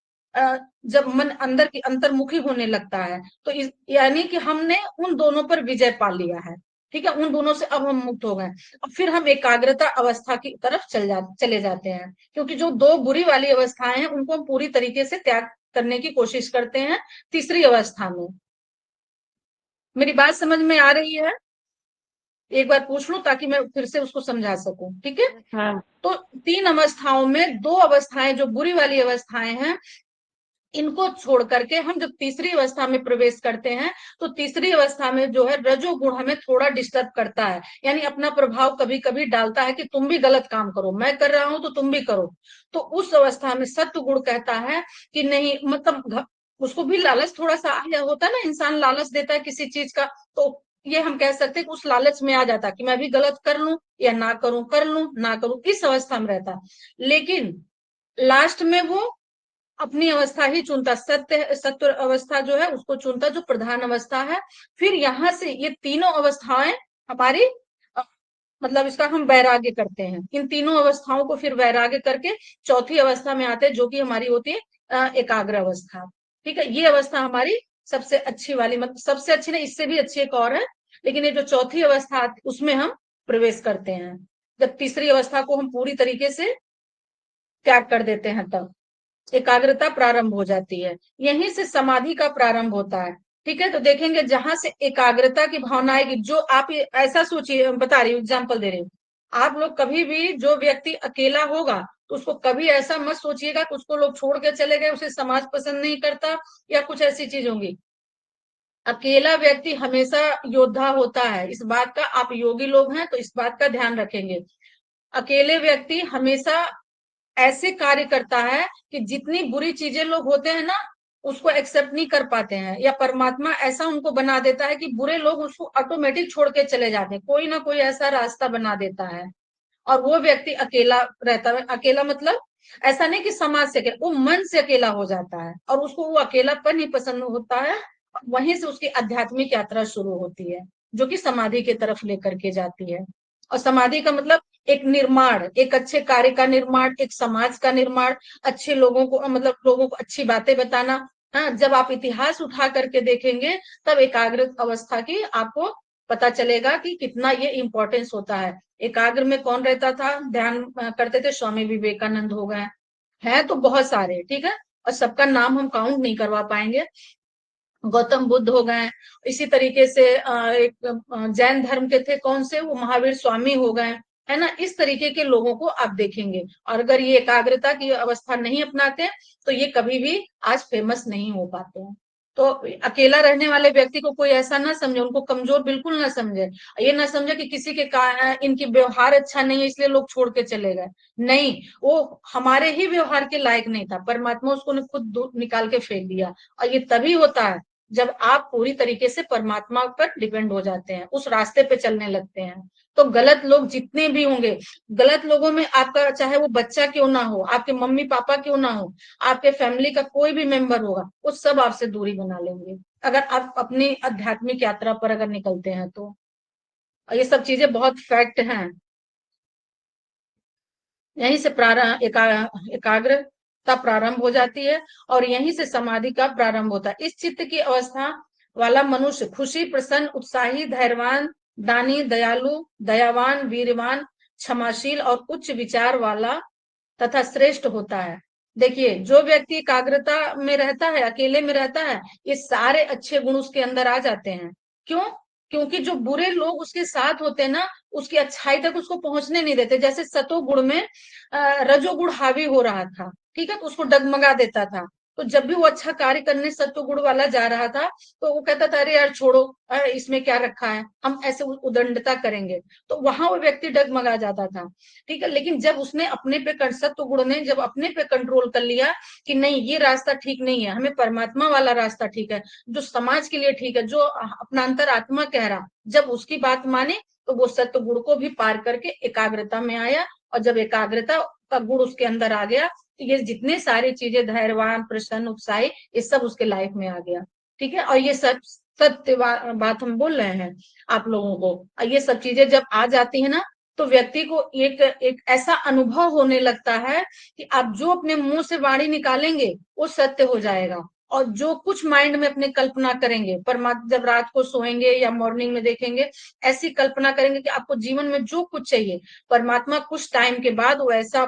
जब मन अंदर की अंतर्मुखी होने लगता है, तो यानी कि हमने उन दोनों पर विजय पा लिया है, ठीक है, उन दोनों से अब हम मुक्त हो गए। अब फिर हम एकाग्रता अवस्था की तरफ चले जाते हैं, क्योंकि जो दो बुरी वाली अवस्थाएं हैं, उनको हम पूरी तरीके से त्याग करने की कोशिश करते हैं तीसरी अवस्था में। मेरी बात समझ में आ रही है? एक बार पूछ लूं ताकि मैं फिर से उसको समझा सकूं, ठीक है। हाँ। तो तीन अवस्थाओं में दो अवस्थाएं जो बुरी वाली अवस्थाएं हैं, इनको छोड़ करके हम जब तीसरी अवस्था में प्रवेश करते हैं, तो तीसरी अवस्था में जो है रजोगुण हमें थोड़ा डिस्टर्ब करता है, यानी अपना प्रभाव कभी कभी डालता है कि तुम भी गलत काम करो, मैं कर रहा हूं तो तुम भी करो। तो उस अवस्था में सत्व गुण कहता है कि नहीं, मतलब उसको भी लालच थोड़ा सा होता है ना, इंसान लालच देता है किसी चीज का, तो ये हम कह सकते हैं कि उस लालच में आ जाता है कि मैं भी गलत कर लूं या ना करूं, कर लूं ना करूं, इस अवस्था में रहता है। लेकिन लास्ट में वो अपनी अवस्था ही चुनता, सत्य अवस्था जो है उसको चुनता, जो प्रधान अवस्था है। फिर यहां से ये तीनों अवस्थाएं हमारी मतलब इसका हम वैराग्य करते हैं, इन तीनों अवस्थाओं को फिर वैराग्य करके चौथी अवस्था में आते हैं, जो कि हमारी होती है एकाग्र अवस्था, ठीक है। ये अवस्था हमारी सबसे अच्छी वाली, मतलब सबसे अच्छी नहीं, इससे भी अच्छी एक और है, लेकिन ये जो चौथी अवस्था उसमें हम प्रवेश करते हैं, जब तीसरी अवस्था को हम पूरी तरीके से त्याग कर देते हैं, तब एकाग्रता प्रारंभ हो जाती है। यहीं से समाधि का प्रारंभ होता है। ठीक है, तो देखेंगे जहां से एकाग्रता की भावना आएगी, जो आप ऐसा सोचिए, बता रही हूँ, एग्जाम्पल दे रही हूँ, आप लोग कभी भी जो व्यक्ति अकेला होगा तो उसको कभी ऐसा मत सोचिएगा कि उसको लोग छोड़ के चले गए, उसे समाज पसंद नहीं करता या कुछ ऐसी चीज होंगी। अकेला व्यक्ति हमेशा योद्धा होता है, इस बात का, आप योगी लोग हैं तो इस बात का ध्यान रखेंगे। अकेले व्यक्ति हमेशा ऐसे कार्य करता है कि जितनी बुरी चीजें लोग होते हैं ना, उसको एक्सेप्ट नहीं कर पाते हैं, या परमात्मा ऐसा उनको बना देता है कि बुरे लोग उसको ऑटोमेटिक छोड़ के चले जाते हैं, कोई ना कोई ऐसा रास्ता बना देता है, और वो व्यक्ति अकेला रहता है। अकेला मतलब ऐसा नहीं कि समाज से अकेला, वो मन से अकेला हो जाता है, और उसको वो अकेलापन ही पसंद होता है। वहीं से उसकी आध्यात्मिक यात्रा शुरू होती है, जो कि समाधि की तरफ लेकर के जाती है। और समाधि का मतलब एक निर्माण, एक अच्छे कार्य का निर्माण, एक समाज का निर्माण, अच्छे लोगों को, मतलब लोगों को अच्छी बातें बताना। हाँ, जब आप इतिहास उठा करके देखेंगे तब एकाग्र अवस्था की आपको पता चलेगा कि कितना ये इंपॉर्टेंस होता है। एकाग्र में कौन रहता था, ध्यान करते थे, स्वामी विवेकानंद हो गए हैं, तो बहुत सारे, ठीक है, और सबका नाम हम काउंट नहीं करवा पाएंगे, गौतम बुद्ध हो गए। इसी तरीके से एक जैन धर्म के थे, कौन से, वो महावीर स्वामी हो गए, है ना। इस तरीके के लोगों को आप देखेंगे, और अगर ये एकाग्रता की अवस्था नहीं अपनाते तो ये कभी भी आज फेमस नहीं हो पाते हैं। तो अकेला रहने वाले व्यक्ति को कोई ऐसा ना समझे, उनको कमजोर बिल्कुल ना समझे, ये ना समझे कि किसी के इनकी व्यवहार अच्छा नहीं है इसलिए लोग छोड़ के चले गए। नहीं, वो हमारे ही व्यवहार के लायक नहीं था, परमात्मा उसको ने खुद निकाल के फेंक दिया। और ये तभी होता है जब आप पूरी तरीके से परमात्मा पर डिपेंड हो जाते हैं, उस रास्ते पे चलने लगते हैं। तो गलत लोग जितने भी होंगे, गलत लोगों में आपका चाहे वो बच्चा क्यों ना हो, आपके मम्मी पापा क्यों ना हो, आपके फैमिली का कोई भी मेंबर होगा, वो सब आपसे दूरी बना लेंगे, अगर आप अपनी आध्यात्मिक यात्रा पर अगर निकलते हैं तो। और ये सब चीजें बहुत फैक्ट हैं। यहीं से एकाग्रता प्रारंभ हो जाती है, और यहीं से समाधि का प्रारंभ होता है। इस चित्त की अवस्था वाला मनुष्य खुशी, प्रसन्न, उत्साही, धैर्यवान, दानी, दयालु, दयावान, वीरवान, क्षमाशील और उच्च विचार वाला तथा श्रेष्ठ होता है। देखिए, जो व्यक्ति एकाग्रता में रहता है, अकेले में रहता है, ये सारे अच्छे गुण उसके अंदर आ जाते हैं। क्यों? क्योंकि जो बुरे लोग उसके साथ होते हैं ना, उसकी अच्छाई तक उसको पहुंचने नहीं देते। जैसे सतोगुण में रजोगुण हावी हो रहा था, ठीक है, तो उसको डगमगा देता था। तो जब भी वो अच्छा कार्य करने सत्वगुण वाला जा रहा था, तो वो कहता था, अरे यार छोड़ो, इसमें क्या रखा है, हम ऐसे उदंडता करेंगे, तो वहां वो व्यक्ति डगमगा जाता था। ठीक है, लेकिन जब उसने अपने पे सत्व गुण ने जब अपने पे कंट्रोल कर लिया कि नहीं, ये रास्ता ठीक नहीं है, हमें परमात्मा वाला रास्ता ठीक है, जो समाज के लिए ठीक है, जो अपना अंतरात्मा कह रहा, जब उसकी बात माने, तो वो सत्व गुण को भी पार करके एकाग्रता में आया। और जब एकाग्रता का गुण उसके अंदर आ गया, तो ये जितने सारी चीजें, धैर्यवान, प्रसन्न, उत्साही, ये सब उसके लाइफ में आ गया। ठीक है, और ये सब सत्य बात हम बोल रहे हैं आप लोगों को। और ये सब चीजें जब आ जाती है ना, तो व्यक्ति को एक एक ऐसा अनुभव होने लगता है कि आप जो अपने मुंह से वाणी निकालेंगे वो सत्य हो जाएगा। और जो कुछ माइंड में अपने कल्पना करेंगे, परमात्मा जब रात को सोएंगे या मॉर्निंग में देखेंगे, ऐसी कल्पना करेंगे कि आपको जीवन में जो कुछ चाहिए, परमात्मा कुछ टाइम के बाद वो ऐसा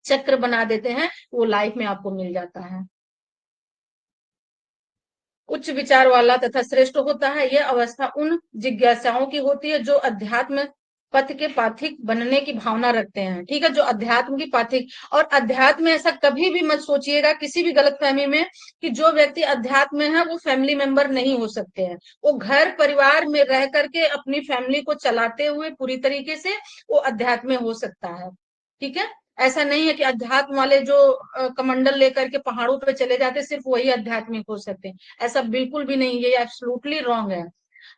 चक्र बना देते हैं, वो लाइफ में आपको मिल जाता है। उच्च विचार वाला तथा श्रेष्ठ होता है। यह अवस्था उन जिज्ञासाओं की होती है जो अध्यात्म पथ के पाथिक बनने की भावना रखते हैं। ठीक है, जो अध्यात्म की पाथिक, और अध्यात्म में ऐसा कभी भी मत सोचिएगा किसी भी गलतफहमी में कि जो व्यक्ति अध्यात्म में है वो फैमिली मेंबर नहीं हो सकते हैं। वो घर परिवार में रह करके अपनी फैमिली को चलाते हुए पूरी तरीके से वो अध्यात्म में हो सकता है। ठीक है, ऐसा नहीं है कि अध्यात्म वाले जो कमंडल लेकर के पहाड़ों पे चले जाते सिर्फ वही आध्यात्मिक हो सकते हैं, ऐसा बिल्कुल भी नहीं, ये एब्सोल्युटली रॉन्ग है।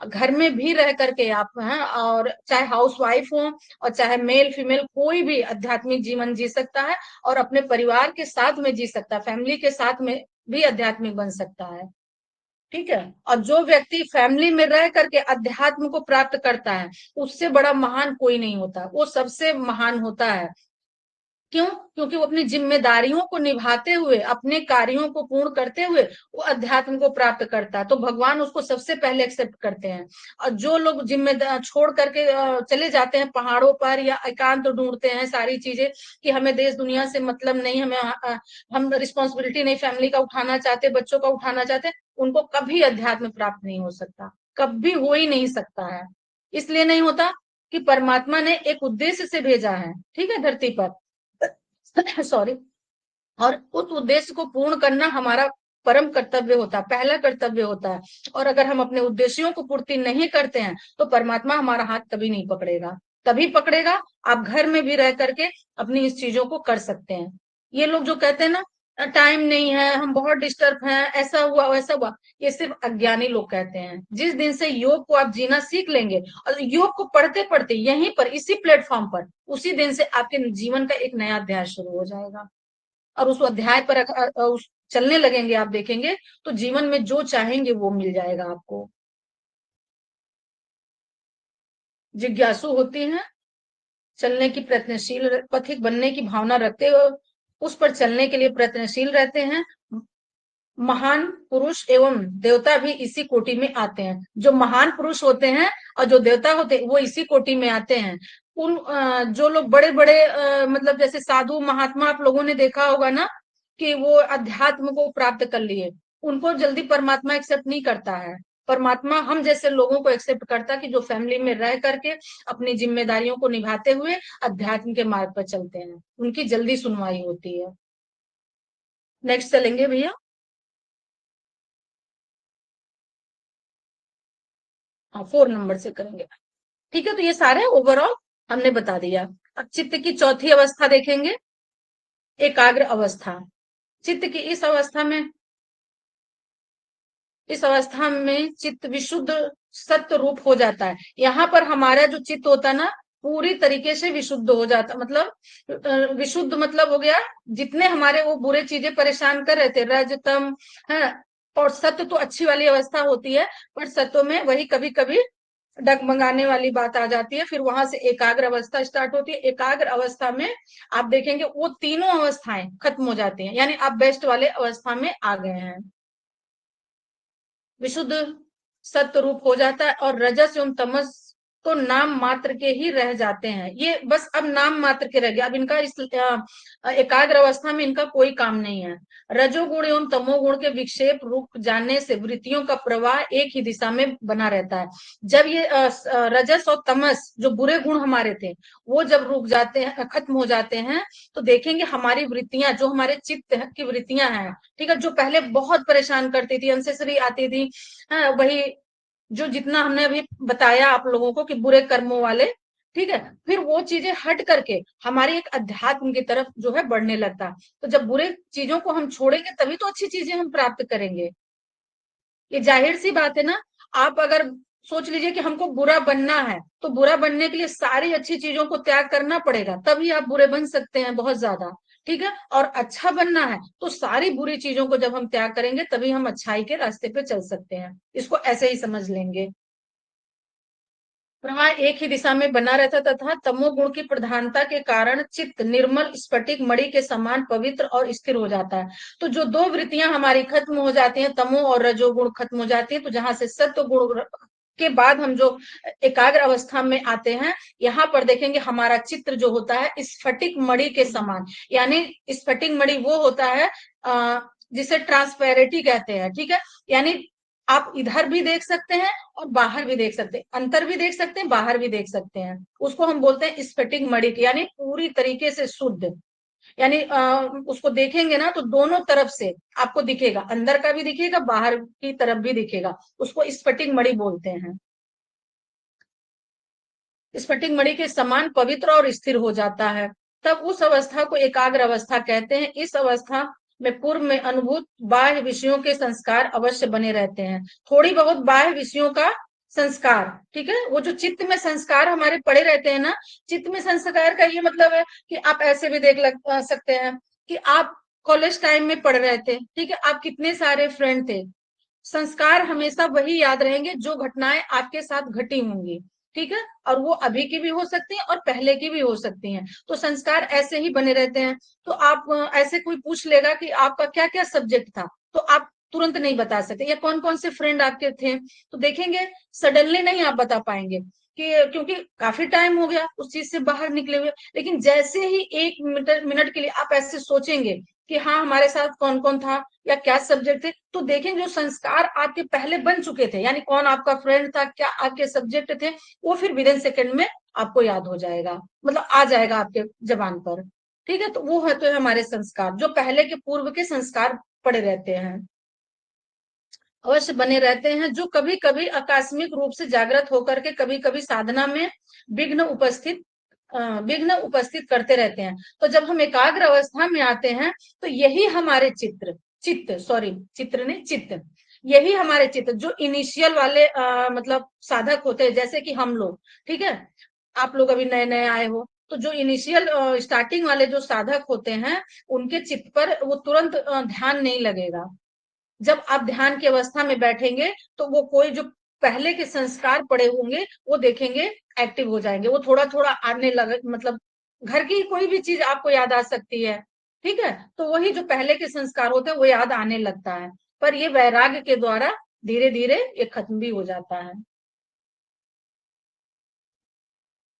घर में भी रह करके आप हैं, और चाहे हाउस वाइफ हो और चाहे मेल फीमेल, कोई भी आध्यात्मिक जीवन जी सकता है, और अपने परिवार के साथ में जी सकता है, फैमिली के साथ में भी आध्यात्मिक बन सकता है। ठीक है, और जो व्यक्ति फैमिली में रह करके अध्यात्म को प्राप्त करता है, उससे बड़ा महान कोई नहीं होता, वो सबसे महान होता है। क्यों? क्योंकि वो अपनी जिम्मेदारियों को निभाते हुए, अपने कार्यों को पूर्ण करते हुए वो अध्यात्म को प्राप्त करता है, तो भगवान उसको सबसे पहले एक्सेप्ट करते हैं। और जो लोग जिम्मेदार छोड़ करके चले जाते हैं पहाड़ों पर या एकांत ढूंढते हैं सारी चीजें कि हमें देश दुनिया से मतलब नहीं, हम रिस्पॉन्सिबिलिटी नहीं फैमिली का उठाना चाहते, बच्चों का उठाना चाहते, उनको कभी अध्यात्म प्राप्त नहीं हो सकता, कभी हो ही नहीं सकता है। इसलिए नहीं होता कि परमात्मा ने एक उद्देश्य से भेजा है, ठीक है, धरती पर सॉरी, और उस उद्देश्य को पूर्ण करना हमारा परम कर्तव्य होता है, पहला कर्तव्य होता है। और अगर हम अपने उद्देश्यों को पूर्ति नहीं करते हैं तो परमात्मा हमारा हाथ कभी नहीं पकड़ेगा। तभी पकड़ेगा आप घर में भी रह करके अपनी इस चीजों को कर सकते हैं। ये लोग जो कहते हैं ना टाइम नहीं है, हम बहुत डिस्टर्ब हैं, ऐसा हुआ वैसा हुआ, ये सिर्फ अज्ञानी लोग कहते हैं। जिस दिन से योग को आप जीना सीख लेंगे और योग को पढ़ते पढ़ते यहीं पर इसी प्लेटफॉर्म पर, उसी दिन से आपके जीवन का एक नया अध्याय शुरू हो जाएगा। और उस अध्याय पर उस चलने लगेंगे, आप देखेंगे तो जीवन में जो चाहेंगे वो मिल जाएगा आपको। जिज्ञासु होती हैं, चलने की प्रयत्नशील, पथिक बनने की भावना रखते हुए उस पर चलने के लिए प्रयत्नशील रहते हैं। महान पुरुष एवं देवता भी इसी कोटि में आते हैं। जो महान पुरुष होते हैं और जो देवता होते हैं वो इसी कोटि में आते हैं। जो लोग बड़े बड़े मतलब जैसे साधु महात्मा आप लोगों ने देखा होगा ना कि वो अध्यात्म को प्राप्त कर लिए, उनको जल्दी परमात्मा एक्सेप्ट नहीं करता है। परमात्मा हम जैसे लोगों को एक्सेप्ट करता कि जो फैमिली में रह करके अपनी जिम्मेदारियों को निभाते हुए अध्यात्म के मार्ग पर चलते हैं, उनकी जल्दी सुनवाई होती है। नेक्स्ट चलेंगे भैया। 4 नंबर से करेंगे। ठीक है, तो ये सारे ओवरऑल हमने बता दिया। अब चित्त की चौथी अवस्था देखेंगे, एकाग्र अवस्था। चित्त की इस अवस्था में चित्त विशुद्ध सत्य रूप हो जाता है। यहाँ पर हमारा जो चित्त होता है ना पूरी तरीके से विशुद्ध हो जाता, मतलब विशुद्ध मतलब हो गया जितने हमारे वो बुरे चीजें परेशान कर रहे थे, रजतम है, और सत्य तो अच्छी वाली अवस्था होती है, पर सत्यों में वही कभी कभी डगमगाने वाली बात आ जाती है। फिर वहां से एकाग्र अवस्था स्टार्ट होती है। एकाग्र अवस्था में आप देखेंगे वो तीनों अवस्थाएं खत्म हो जाती हैं, यानी आप बेस्ट वाले अवस्था में आ गए हैं, विशुद्ध सत्य रूप हो जाता है। और रजस एवं तमस तो नाम मात्र के ही रह जाते हैं, ये बस अब नाम मात्र के रह गए, अब इनका इस एकाग्र अवस्था में इनका कोई काम नहीं है। रजोगुण एवं तमोगुण के विक्षेप रुक जाने से वृत्तियों का प्रवाह एक ही दिशा में बना रहता है। जब ये रजस और तमस जो बुरे गुण हमारे थे वो जब रुक जाते हैं, खत्म हो जाते हैं, तो देखेंगे हमारी वृत्तियां, जो हमारे चित्त की वृत्तियां हैं, ठीक है, जो पहले बहुत परेशान करती थी, अनसेसरी आती थी, वही जो जितना हमने अभी बताया आप लोगों को कि बुरे कर्मों वाले, ठीक है, फिर वो चीजें हट करके हमारी एक अध्यात्म की तरफ जो है बढ़ने लगता। तो जब बुरे चीजों को हम छोड़ेंगे तभी तो अच्छी चीजें हम प्राप्त करेंगे। ये जाहिर सी बात है ना। आप अगर सोच लीजिए कि हमको बुरा बनना है तो बुरा बनने के लिए सारी अच्छी चीजों को त्याग करना पड़ेगा, तभी आप बुरे बन सकते हैं बहुत ज्यादा, ठीक है। और अच्छा बनना है तो सारी बुरी चीजों को जब हम त्याग करेंगे तभी हम अच्छाई के रास्ते पे चल सकते हैं। इसको ऐसे ही समझ लेंगे। प्रवाह एक ही दिशा में बना रहता तथा तमोगुण की प्रधानता के कारण चित्त निर्मल स्फटिक मणि के समान पवित्र और स्थिर हो जाता है। तो जो दो वृत्तियां हमारी खत्म हो जाती हैं, तमो और रजोगुण खत्म हो जाती है, तो जहां से सत्व गुण के बाद हम जो एकाग्र अवस्था में आते हैं, यहाँ पर देखेंगे हमारा चित्र जो होता है स्फटिक मणि के समान, यानी स्फटिक मणि वो होता है जिसे ट्रांसपेरेंटी कहते हैं, ठीक है। यानी आप इधर भी देख सकते हैं और बाहर भी देख सकते हैं, अंतर भी देख सकते हैं, बाहर भी देख सकते हैं। उसको हम बोलते हैं स्फटिक मणि, यानी पूरी तरीके से शुद्ध। यानी उसको देखेंगे ना तो दोनों तरफ से आपको दिखेगा, अंदर का भी दिखेगा, बाहर की तरफ भी दिखेगा। उसको स्फटिक मणि बोलते हैं। स्फटिक मणि के समान पवित्र और स्थिर हो जाता है, तब उस अवस्था को एकाग्र अवस्था कहते हैं। इस अवस्था में पूर्व में अनुभूत बाह्य विषयों के संस्कार अवश्य बने रहते हैं। थोड़ी बहुत बाह्य विषयों का संस्कार, ठीक है, वो जो चित्त में संस्कार हमारे पड़े रहते हैं ना, चित्त में संस्कार का ये मतलब है कि आप ऐसे भी सकते हैं कि आप कॉलेज टाइम में पढ़ रहे थे, ठीक है, आप कितने सारे फ्रेंड थे, संस्कार हमेशा वही याद रहेंगे जो घटनाएं आपके साथ घटी होंगी, ठीक है, और वो अभी की भी हो सकती हैं और पहले की भी हो सकती हैं। तो संस्कार ऐसे ही बने रहते हैं। तो आप ऐसे कोई पूछ लेगा कि आपका क्या क्या सब्जेक्ट था, तो आप तुरंत नहीं बता सकते, या कौन कौन से फ्रेंड आपके थे, तो देखेंगे सडनली नहीं आप बता पाएंगे, कि क्योंकि काफी टाइम हो गया उस चीज से बाहर निकले हुए। लेकिन जैसे ही एक मिनट के लिए आप ऐसे सोचेंगे कि हाँ हमारे साथ कौन कौन था या क्या सब्जेक्ट थे, तो देखेंगे जो संस्कार आपके पहले बन चुके थे, यानी कौन आपका फ्रेंड था, क्या आपके सब्जेक्ट थे, वो फिर विद इन सेकेंड में आपको याद हो जाएगा, मतलब आ जाएगा आपके जबान पर। ठीक है, तो वो है तो हमारे संस्कार, जो पहले के पूर्व के संस्कार पड़े रहते हैं, अवश्य बने रहते हैं, जो कभी कभी आकस्मिक रूप से जागृत होकर के कभी कभी साधना में विघ्न उपस्थित करते रहते हैं। तो जब हम एकाग्र अवस्था में आते हैं, तो यही हमारे चित्त, यही हमारे चित्त जो इनिशियल वाले मतलब साधक होते हैं, जैसे कि हम लोग, ठीक है, आप लोग अभी नए नए आए हो, तो जो इनिशियल स्टार्टिंग वाले जो साधक होते हैं, उनके चित्त पर वो तुरंत ध्यान नहीं लगेगा। जब आप ध्यान की अवस्था में बैठेंगे, तो वो कोई जो पहले के संस्कार पड़े होंगे वो देखेंगे एक्टिव हो जाएंगे, वो थोड़ा थोड़ा आने लगे, मतलब घर की कोई भी चीज आपको याद आ सकती है, ठीक है, तो वही जो पहले के संस्कार होते हैं वो याद आने लगता है। पर ये वैराग्य के द्वारा धीरे धीरे ये खत्म भी हो जाता है।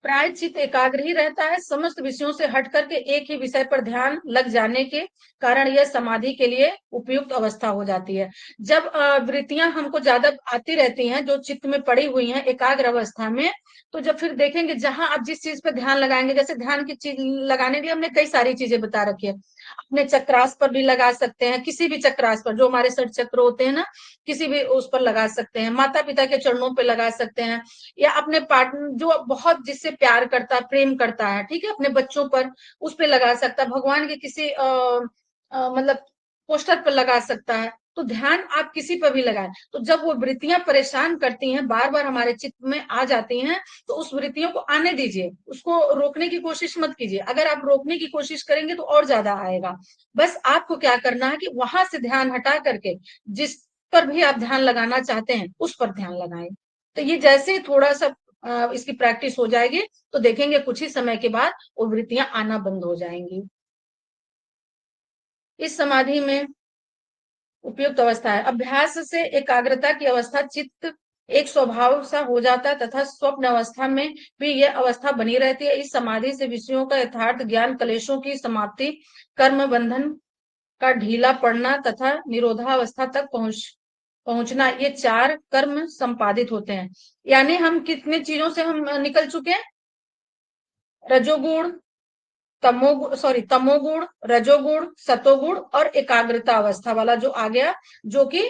प्रायश्चित एकाग्र ही रहता है, समस्त विषयों से हट करके एक ही विषय पर ध्यान लग जाने के कारण यह समाधि के लिए उपयुक्त अवस्था हो जाती है। जब वृत्तियां हमको ज्यादा आती रहती हैं, जो चित्त में पड़ी हुई हैं एकाग्र अवस्था में, तो जब फिर देखेंगे जहां आप जिस चीज पर ध्यान लगाएंगे, जैसे ध्यान की चीज लगाने के लिए हमने कई सारी चीजें बता रखी है, अपने चक्रास पर भी लगा सकते हैं, किसी भी चक्रास पर, जो हमारे षट चक्र होते हैं ना, किसी भी उस पर लगा सकते हैं, माता पिता के चरणों पे लगा सकते हैं, या अपने पार्टनर जो बहुत जिससे प्यार करता है, प्रेम करता है, ठीक है, अपने बच्चों पर उस पे लगा सकता है, भगवान के किसी मतलब पोस्टर पर लगा सकता है। तो ध्यान आप किसी पर भी लगाएं, तो जब वो वृत्तियां परेशान करती हैं, बार बार हमारे चित्त में आ जाती हैं, तो उस वृत्तियों को आने दीजिए, उसको रोकने की कोशिश मत कीजिए। अगर आप रोकने की कोशिश करेंगे तो और ज्यादा आएगा। बस आपको क्या करना है कि वहां से ध्यान हटा करके जिस पर भी आप ध्यान लगाना चाहते हैं उस पर ध्यान लगाएं। तो ये जैसे थोड़ा सा इसकी प्रैक्टिस हो जाएगी, तो देखेंगे कुछ ही समय के बाद वो वृत्तियां आना बंद हो जाएंगी। इस समाधि में उपयुक्त अवस्था है, अभ्यास से एकाग्रता की अवस्था, चित्त एक स्वभाव सा हो जाता है, तथा स्वप्न अवस्था में भी यह अवस्था बनी रहती है। इस समाधि से विषयों का यथार्थ ज्ञान, कलेशों की समाप्ति, कर्म बंधन का ढीला पड़ना तथा निरोधावस्था तक पहुंचना, ये चार कर्म संपादित होते हैं। यानी हम कितने चीजों से हम निकल चुके हैं, रजोगुण, तमोगुण, रजोगुण, सतोगुण और एकाग्रता अवस्था वाला जो आ गया, जो कि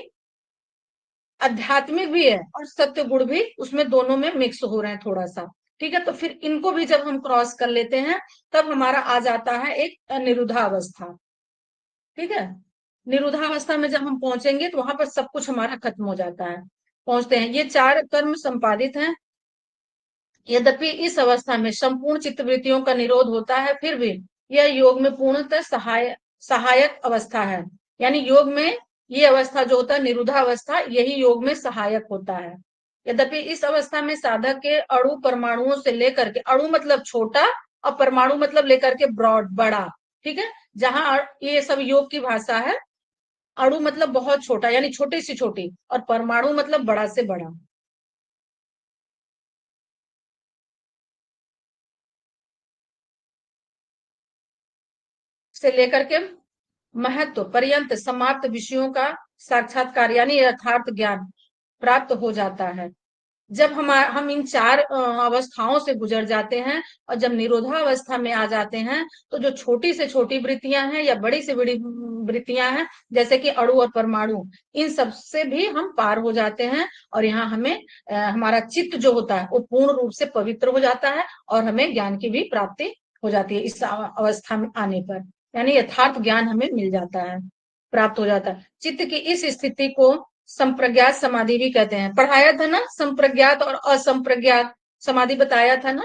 आध्यात्मिक भी है और सत्य गुण भी उसमें दोनों में मिक्स हो रहे हैं थोड़ा सा। ठीक है, तो फिर इनको भी जब हम क्रॉस कर लेते हैं, तब हमारा आ जाता है एक निरुद्धा अवस्था। ठीक है, निरुद्धावस्था में जब हम पहुंचेंगे तो वहां पर सब कुछ हमारा खत्म हो जाता है, पहुंचते हैं। ये चार कर्म संपादित हैं। यद्यपि इस अवस्था में संपूर्ण चित्तवृत्तियों का निरोध होता है, फिर भी यह योग में पूर्णतः सहायक अवस्था है। यानी योग में ये अवस्था जो होता है निरुद्धा अवस्था, यही योग में सहायक होता है। यद्यपि इस अवस्था में साधक के अणु परमाणुओं से लेकर के, अणु मतलब छोटा और परमाणु मतलब लेकर के ब्रॉड, बड़ा, ठीक है, जहां ये सब योग की भाषा है। अणु मतलब बहुत छोटा, यानी छोटी से छोटी, और परमाणु मतलब बड़ा से बड़ा। से लेकर के महत्व पर्यंत समाप्त विषयों का साक्षात्कार यानी यथार्थ ज्ञान प्राप्त हो जाता है। जब हम इन चार अवस्थाओं से गुजर जाते हैं और जब निरोधा अवस्था में आ जाते हैं, तो जो छोटी से छोटी वृत्तियां हैं या बड़ी से बड़ी वृत्तियां हैं, जैसे कि अणु और परमाणु, इन सब से भी हम पार हो जाते हैं। और यहाँ हमें हमारा चित्त जो होता है वो पूर्ण रूप से पवित्र हो जाता है, और हमें ज्ञान की भी प्राप्ति हो जाती है इस अवस्था में आने पर, यानी यथार्थ ज्ञान हमें मिल जाता है, प्राप्त हो जाता है। चित्त की इस स्थिति को संप्रज्ञात समाधि भी कहते हैं। पढ़ाया था ना, संप्रज्ञात और असंप्रज्ञात समाधि बताया था ना,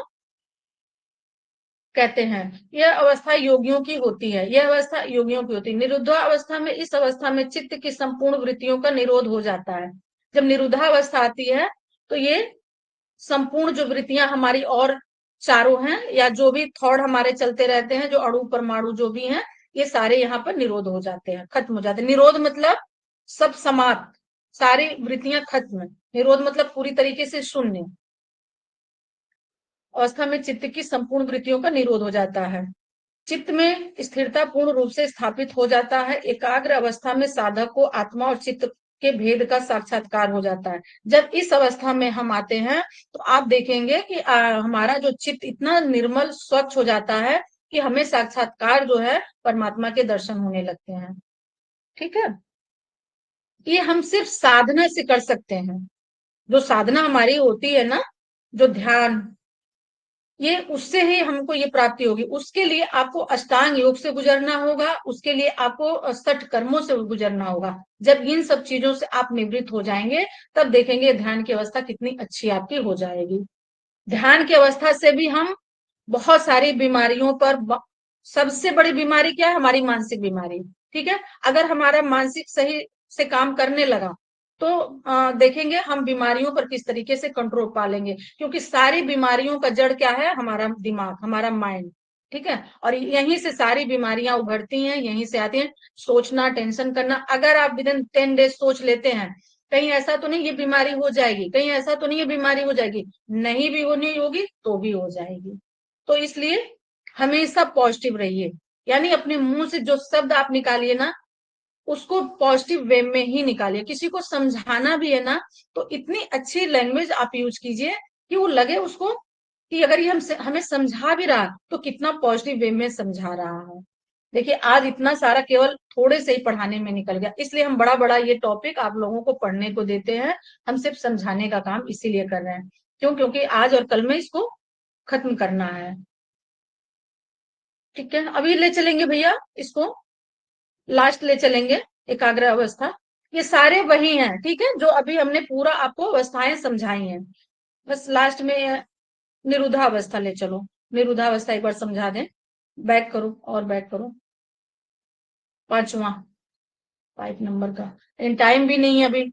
कहते हैं। यह अवस्था योगियों की होती है, यह अवस्था योगियों की होती है। निरुद्धा अवस्था में, इस अवस्था में चित्त की संपूर्ण वृत्तियों का निरोध हो जाता है। जब निरुद्धा अवस्था आती है तो ये संपूर्ण जो वृत्तियां हमारी और चारों हैं, या जो भी थॉट हमारे चलते रहते हैं, जो अणु परमाणु जो भी हैं, ये सारे यहाँ पर निरोध हो जाते हैं, खत्म हो जाते हैं। निरोध मतलब सब समाप्त, सारी वृत्तियां खत्म। निरोध मतलब पूरी तरीके से शून्य अवस्था में चित्त की संपूर्ण वृत्तियों का निरोध हो जाता है। चित्त में स्थिरता पूर्ण रूप से स्थापित हो जाता है। एकाग्र अवस्था में साधक को आत्मा और चित्त के भेद का साक्षात्कार हो जाता है। जब इस अवस्था में हम आते हैं तो आप देखेंगे कि हमारा जो चित्त इतना निर्मल स्वच्छ हो जाता है कि हमें साक्षात्कार जो है परमात्मा के दर्शन होने लगते हैं। ठीक है, ये हम सिर्फ साधना से कर सकते हैं। जो साधना हमारी होती है ना, जो ध्यान, ये उससे ही हमको ये प्राप्ति होगी। उसके लिए आपको अष्टांग योग से गुजरना होगा, उसके लिए आपको 60 कर्मों से गुजरना होगा। जब इन सब चीजों से आप निवृत्त हो जाएंगे तब देखेंगे ध्यान की अवस्था कितनी अच्छी आपकी हो जाएगी। ध्यान की अवस्था से भी हम बहुत सारी बीमारियों पर, सबसे बड़ी बीमारी क्या है? हमारी मानसिक बीमारी। ठीक है, अगर हमारा मानसिक सही से काम करने लगा तो देखेंगे हम बीमारियों पर किस तरीके से कंट्रोल पा लेंगे, क्योंकि सारी बीमारियों का जड़ क्या है? हमारा दिमाग, हमारा माइंड। ठीक है, और यहीं से सारी बीमारियां उभरती हैं, यहीं से आती हैं। सोचना, टेंशन करना, अगर आप विद इन 10 डेज सोच लेते हैं कहीं ऐसा तो नहीं ये बीमारी हो जाएगी, कहीं ऐसा तो नहीं ये बीमारी हो जाएगी, नहीं भी होनी होगी तो भी हो जाएगी। तो इसलिए हमेशा पॉजिटिव रहिए, यानी अपने मुंह से जो शब्द आप निकालिए ना, उसको पॉजिटिव वे में ही निकालिए। किसी को समझाना भी है ना, तो इतनी अच्छी लैंग्वेज आप यूज कीजिए कि वो लगे उसको कि अगर ये हमें समझा भी रहा तो कितना पॉजिटिव वे में समझा रहा है। देखिए आज इतना सारा केवल थोड़े से ही पढ़ाने में निकल गया, इसलिए हम बड़ा बड़ा ये टॉपिक आप लोगों को पढ़ने को देते हैं। हम सिर्फ समझाने का काम इसीलिए कर रहे हैं, क्यों? क्योंकि आज और कल में इसको खत्म करना है। ठीक है, अभी ले चलेंगे भैया इसको, लास्ट ले चलेंगे एकाग्र अवस्था। ये सारे वही हैं, ठीक है, जो अभी हमने पूरा आपको अवस्थाएं समझाई हैं। बस लास्ट में निरुद्धावस्था ले चलो। निरुद्धावस्था एक बार समझा दें। बैक करो और बैक करो, 5वां, 5 नंबर का। इन टाइम भी नहीं है अभी।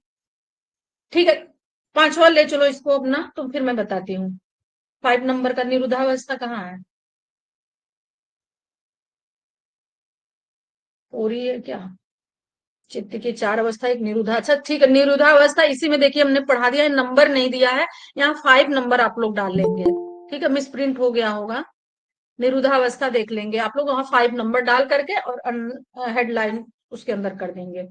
ठीक है, 5वां ले चलो इसको अपना, तो फिर मैं बताती हूँ 5 नंबर का निरुद्धावस्था कहाँ है। हो रही है क्या? चित्त की 4 अवस्था, एक निरुद्धा। अच्छा ठीक है, निरुद्धावस्था इसी में देखिए हमने पढ़ा दिया है, नंबर नहीं दिया है यहाँ, 5 नंबर आप लोग डाल लेंगे। ठीक है, मिस प्रिंट हो गया होगा। निरुद्धावस्था देख लेंगे आप लोग, वहां 5 नंबर डाल करके और हेडलाइन उसके अंदर कर देंगे,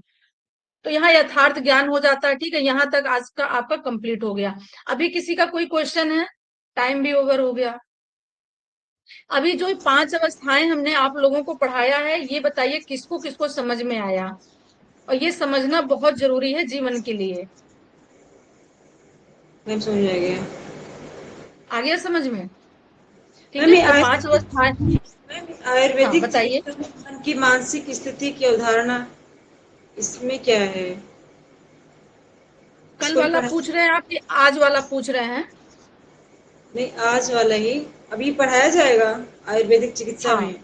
तो यहाँ यथार्थ ज्ञान हो जाता है। ठीक है, यहाँ तक आज का आपका कंप्लीट हो गया। अभी किसी का कोई क्वेश्चन है? टाइम भी ओवर हो गया। अभी जो 5 अवस्थाएं हमने आप लोगों को पढ़ाया है, ये बताइए किसको किसको समझ में आया? और ये समझना बहुत जरूरी है जीवन के लिए। मैम समझ आ गया। आ गया समझ में? ठीक मैम है, ये तो 5 अवस्थाएं। मैम हाँ आयुर्वेदिक बताइए। चिकित्सा में मन की मानसिक स्थिति की अवधारणा, इसमें क्या है? कल इसको भी वाला पढ़ा? पूछ रहे हैं आप कि आज वाला पूछ रहे हैं? नहीं, आज वाला ही अभी पढ़ाया जाएगा आयुर्वेदिक चिकित्सा हाँ में।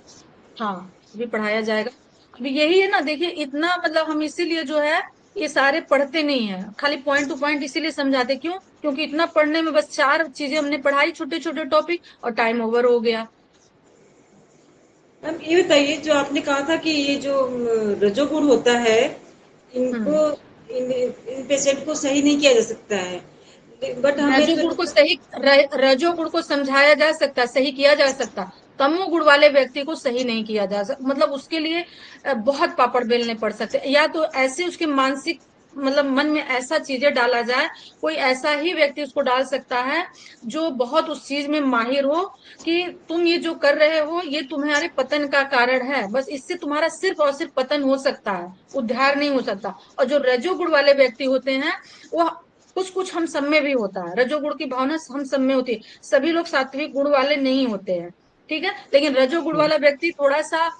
हाँ, अभी पढ़ाया जाएगा। अभी यही है ना, देखिए इतना मतलब हम इसीलिए जो है ये सारे पढ़ते नहीं है, खाली पॉइंट टू पॉइंट इसीलिए समझाते। क्यों? क्योंकि इतना पढ़ने में बस 4 चीजें हमने पढ़ाई, छोटे छोटे टॉपिक, और टाइम ओवर हो गया। मैम ये बताइए, जो आपने कहा था कि ये जो रजोगुण होता है, इनको हम्म इन पेशेंट को सही नहीं किया जा सकता है, बट हमें तो रजोगुण को सही, रजोगुण को समझाया जा सकता, सही किया जा सकता। तमोगुण वाले व्यक्ति को सही नहीं किया जा सकता, मतलब उसके लिए बहुत पापड़ बेलने पड़ सकते हैं। या तो ऐसे उसके मानसिक मतलब मन में ऐसा चीजें डाला जाए, कोई ऐसा ही व्यक्ति उसको डाल सकता है जो बहुत उस चीज में माहिर हो कि तुम ये जो कर रहे हो ये तुम्हारे पतन का कारण है, बस इससे तुम्हारा सिर्फ और सिर्फ पतन हो सकता है, उद्धार नहीं हो सकता। और जो रजोगुण वाले व्यक्ति होते हैं वो कुछ कुछ हम सब में भी होता है, रजोगुण की भावना हम सब में होती है। सभी लोग सात्विक गुण वाले नहीं होते हैं। ठीक है, लेकिन रजोगुण वाला व्यक्ति थोड़ा सा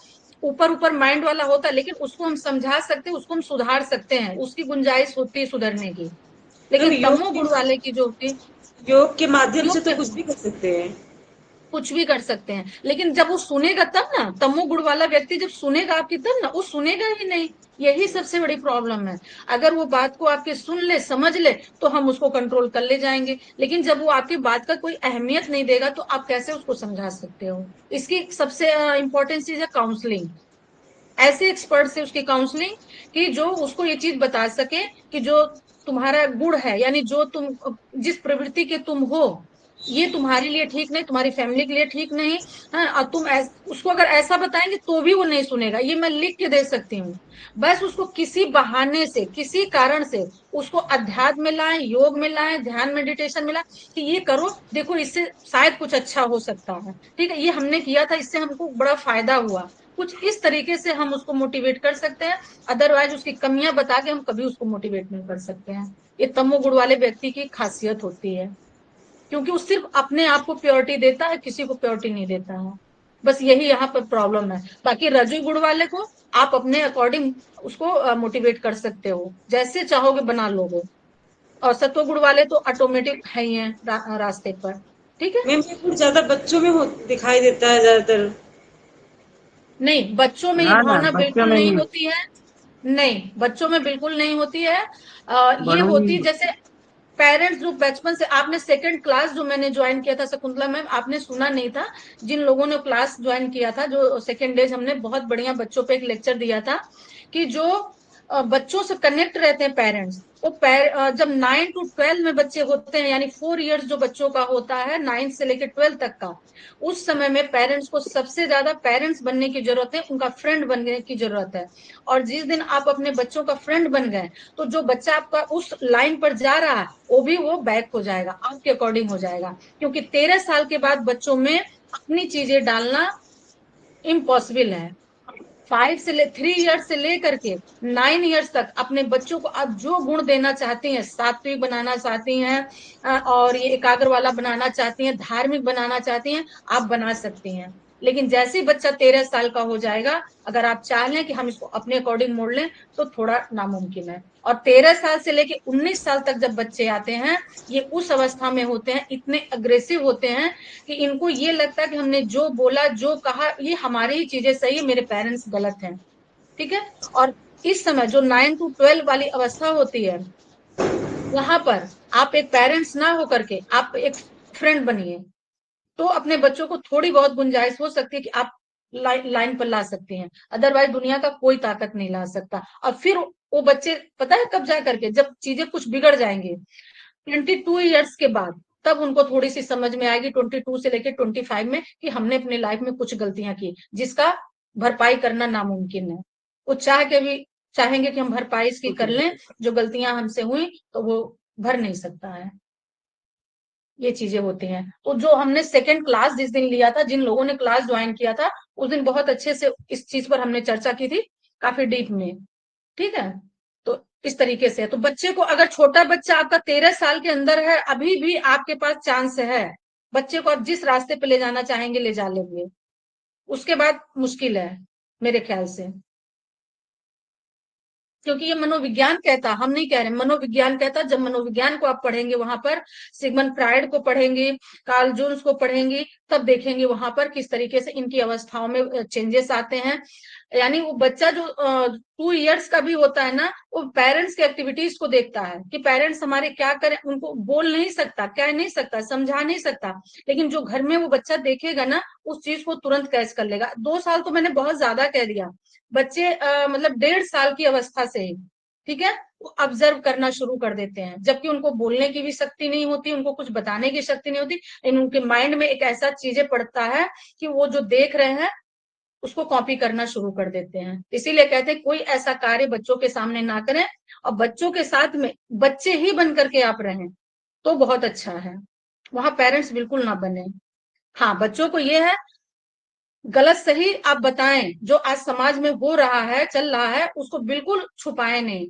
ऊपर ऊपर माइंड वाला होता है, लेकिन उसको हम समझा सकते हैं, उसको हम सुधार सकते हैं, उसकी गुंजाइश होती है सुधरने की। मैम लेकिन तमो गुण वाले की जो होती है, योग के माध्यम से योग तो के कुछ भी कर सकते हैं। कुछ भी कर सकते हैं, लेकिन जब वो सुनेगा तब ना, तमोगुण वाला व्यक्ति जब सुनेगा आपकी तब ना, वो सुनेगा ही नहीं। यही सबसे बड़ी प्रॉब्लम है। अगर वो बात को आपके सुन ले, समझ ले, तो हम उसको कंट्रोल कर ले जाएंगे, लेकिन जब वो आपकी बात का कोई अहमियत नहीं देगा तो आप कैसे उसको समझा सकते हो। इसकी सबसे इंपॉर्टेंट चीज है काउंसलिंग। ऐसे एक्सपर्ट से उसकी काउंसलिंग, कि जो उसको ये चीज बता सके कि जो तुम्हारा गुण है, यानी जो तुम जिस प्रवृत्ति के तुम हो, ये तुम्हारे लिए ठीक नहीं, तुम्हारी फैमिली के लिए ठीक नहीं है, और तुम उसको अगर ऐसा बताएंगे तो भी वो नहीं सुनेगा। ये मैं लिख के दे सकती हूँ। बस उसको किसी बहाने से, किसी कारण से उसको अध्यात्म में लाएं, योग में लाएं, ध्यान मेडिटेशन में लाएं, कि ये करो, देखो इससे शायद कुछ अच्छा हो सकता है। ठीक है, ये हमने किया था, इससे हमको बड़ा फायदा हुआ। कुछ इस तरीके से हम उसको मोटिवेट कर सकते हैं। अदरवाइज उसकी कमियां बता के हम कभी उसको मोटिवेट नहीं कर सकते हैं। ये तमोगुण वाले व्यक्ति की खासियत होती है, क्योंकि वो सिर्फ अपने आप को प्योरिटी देता है, किसी को प्योरिटी नहीं देता है। बस यही यहाँ पर प्रॉब्लम है। बाकी रजो गुण वाले को आप अपने अकॉर्डिंग उसको मोटिवेट कर सकते हो, जैसे चाहोगे बना लोगे। और सत्व गुण वाले तो ऑटोमेटिक है ही है रास्ते पर। ठीक है। मैम ये गुण ज्यादा बच्चों में दिखाई देता है ज्यादातर। नहीं, बच्चों में ये ना ना, भावना बच्चों बिल्कुल में नहीं नहीं, होती है। नहीं, बच्चों में बिल्कुल नहीं होती है। ये बड़ों में होती ही। जैसे पेरेंट्स जो बचपन से, आपने सेकंड क्लास जो मैंने ज्वाइन किया था शकुंतला मैम, आपने सुना नहीं था। जिन लोगों ने क्लास ज्वाइन किया था, जो सेकंड डेज हमने बहुत बढ़िया बच्चों पे एक लेक्चर दिया था, कि जो बच्चों से कनेक्ट रहते हैं पेरेंट्स, वो जब 9 to 12 में बच्चे होते हैं, यानी 4 इयर्स जो बच्चों का होता है, 9 से लेकर 12 तक का, उस समय में पेरेंट्स को सबसे ज्यादा पेरेंट्स बनने की जरूरत है, उनका फ्रेंड बनने की जरूरत है। और जिस दिन आप अपने बच्चों का फ्रेंड बन गए, तो जो बच्चा आपका उस लाइन पर जा रहा है, वो बैक हो जाएगा, आपके अकॉर्डिंग हो जाएगा। क्योंकि 13 साल के बाद बच्चों में अपनी चीजें डालना इम्पॉसिबल है। 3 इयर्स से लेकर के 9 इयर्स तक अपने बच्चों को आप जो गुण देना चाहती हैं, सात्विक बनाना चाहती हैं, और ये एकाग्र वाला बनाना चाहती हैं, धार्मिक बनाना चाहती हैं, आप बना सकती हैं। लेकिन जैसे ही बच्चा 13 साल का हो जाएगा, अगर आप चाह लें कि हम इसको अपने अकॉर्डिंग मोड़ लें, तो थोड़ा नामुमकिन है। और 13 साल से लेके 19 साल तक जब बच्चे आते हैं, ये उस अवस्था में होते हैं, इतने अग्रेसिव होते हैं, कि इनको ये लगता है कि हमने जो बोला, जो कहा, ये हमारी ही चीजें सही है, मेरे पेरेंट्स गलत हैं। ठीक है। और इस समय जो 9 to 12 वाली अवस्था होती है, वहां पर आप एक पेरेंट्स ना होकर के आप एक फ्रेंड बनिए, तो अपने बच्चों को थोड़ी बहुत गुंजाइश हो सकती है कि आप लाइन पर ला सकते हैं। अदरवाइज दुनिया का कोई ताकत नहीं ला सकता। और फिर वो बच्चे, पता है कब जा करके, जब चीजें कुछ बिगड़ जाएंगे 22 इयर्स के बाद, तब उनको थोड़ी सी समझ में आएगी, 22 से लेकर 25 में, कि हमने अपनी लाइफ में कुछ गलतियां की, जिसका भरपाई करना नामुमकिन है। वो चाहेंगे कि हम भरपाई इसकी कर लें, जो गलतियां हमसे हुई, तो वो भर नहीं सकता है। ये चीजें होती हैं। तो जो हमने सेकंड क्लास जिस दिन लिया था, जिन लोगों ने क्लास ज्वाइन किया था, उस दिन बहुत अच्छे से इस चीज पर हमने चर्चा की थी, काफी डीप में। ठीक है। तो इस तरीके से, तो बच्चे को, अगर छोटा बच्चा आपका 13 साल के अंदर है, अभी भी आपके पास चांस है। बच्चे को आप जिस रास्ते पे ले जाना चाहेंगे ले जा लेंगे। उसके बाद मुश्किल है, मेरे ख्याल से। क्योंकि ये मनोविज्ञान कहता, हम नहीं कह रहे, मनोविज्ञान कहता। जब मनोविज्ञान को आप पढ़ेंगे, वहां पर सिगमंड फ्राइड को पढ़ेंगे, कार्ल जून्स को पढ़ेंगे, तब देखेंगे वहां पर किस तरीके से इनकी अवस्थाओं में चेंजेस आते हैं। यानी वो बच्चा जो 2 इयर्स का भी होता है ना, वो पेरेंट्स की एक्टिविटीज को देखता है, कि पेरेंट्स हमारे क्या करें। उनको बोल नहीं सकता, कह नहीं सकता, समझा नहीं सकता, लेकिन जो घर में वो बच्चा देखेगा ना, उस चीज को तुरंत कैच कर लेगा। 2 साल तो मैंने बहुत ज्यादा कह दिया। बच्चे मतलब 1.5 साल की अवस्था से ही, ठीक है, वो ऑब्जर्व करना शुरू कर देते हैं, जबकि उनको बोलने की भी शक्ति नहीं होती, उनको कुछ बताने की शक्ति नहीं होती, लेकिन उनके माइंड में एक ऐसा चीजें पड़ता है कि वो जो देख रहे हैं उसको कॉपी करना शुरू कर देते हैं। इसीलिए कहते हैं कोई ऐसा कार्य बच्चों के सामने ना करें, और बच्चों के साथ में बच्चे ही बन करके आप रहें, तो बहुत अच्छा है। वहां पेरेंट्स बिल्कुल ना बने। हाँ, बच्चों को ये है, गलत सही आप बताएं, जो आज समाज में हो रहा है, चल रहा है, उसको बिल्कुल छुपाए नहीं।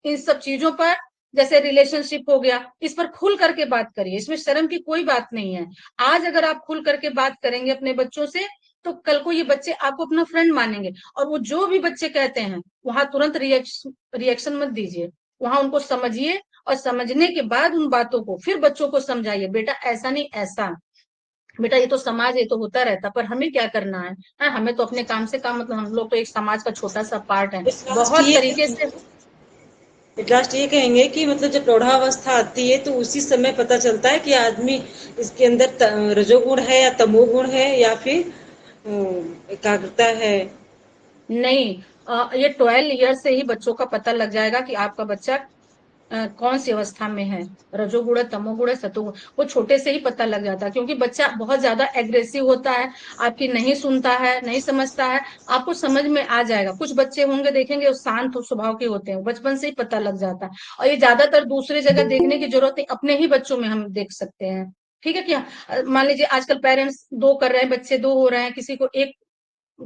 इन सब चीजों पर, जैसे रिलेशनशिप हो गया, इस पर खुल करके बात करिए, इसमें शर्म की कोई बात नहीं है। आज अगर आप खुल करके बात करेंगे अपने बच्चों से, तो कल को ये बच्चे आपको अपना फ्रेंड मानेंगे। और वो जो भी बच्चे कहते हैं, वहां तुरंत रिएक्शन मत दीजिए, वहां उनको समझिए, और समझने के बाद उन बातों को फिर बच्चों को समझाइए, बेटा ऐसा नहीं ऐसा। बेटा ये तो समाज, ये तो होता रहता, पर हमें क्या करना है? हमें तो अपने काम से काम, मतलब हम लोग तो एक समाज का छोटा सा पार्ट है। इस लास्ट बहुत ये तरीके से लास्ट ये कहेंगे कि मतलब जब प्रौढ़ावस्था आती है तो उसी समय पता चलता है कि आदमी इसके अंदर रजोगुण है या तमोगुण है या फिर एकाग्रता है। नहीं, ये 12 ईयर से ही बच्चों का पता लग जाएगा कि आपका बच्चा कौन सी अवस्था में है, रजोगुण है, तमोगुण है, सतोगुण। वो छोटे से ही पता लग जाता है, क्योंकि बच्चा बहुत ज्यादा एग्रेसिव होता है, आपकी नहीं सुनता है, नहीं समझता है। आपको समझ में आ जाएगा। कुछ बच्चे होंगे देखेंगे, वो शांत स्वभाव के होते हैं, बचपन से ही पता लग जाता है। और ये ज्यादातर दूसरे जगह देखने की जरूरत नहीं, अपने ही बच्चों में हम देख सकते हैं। ठीक है क्या? मान लीजिए आजकल पेरेंट्स दो कर रहे हैं, बच्चे दो हो रहे हैं, किसी को एक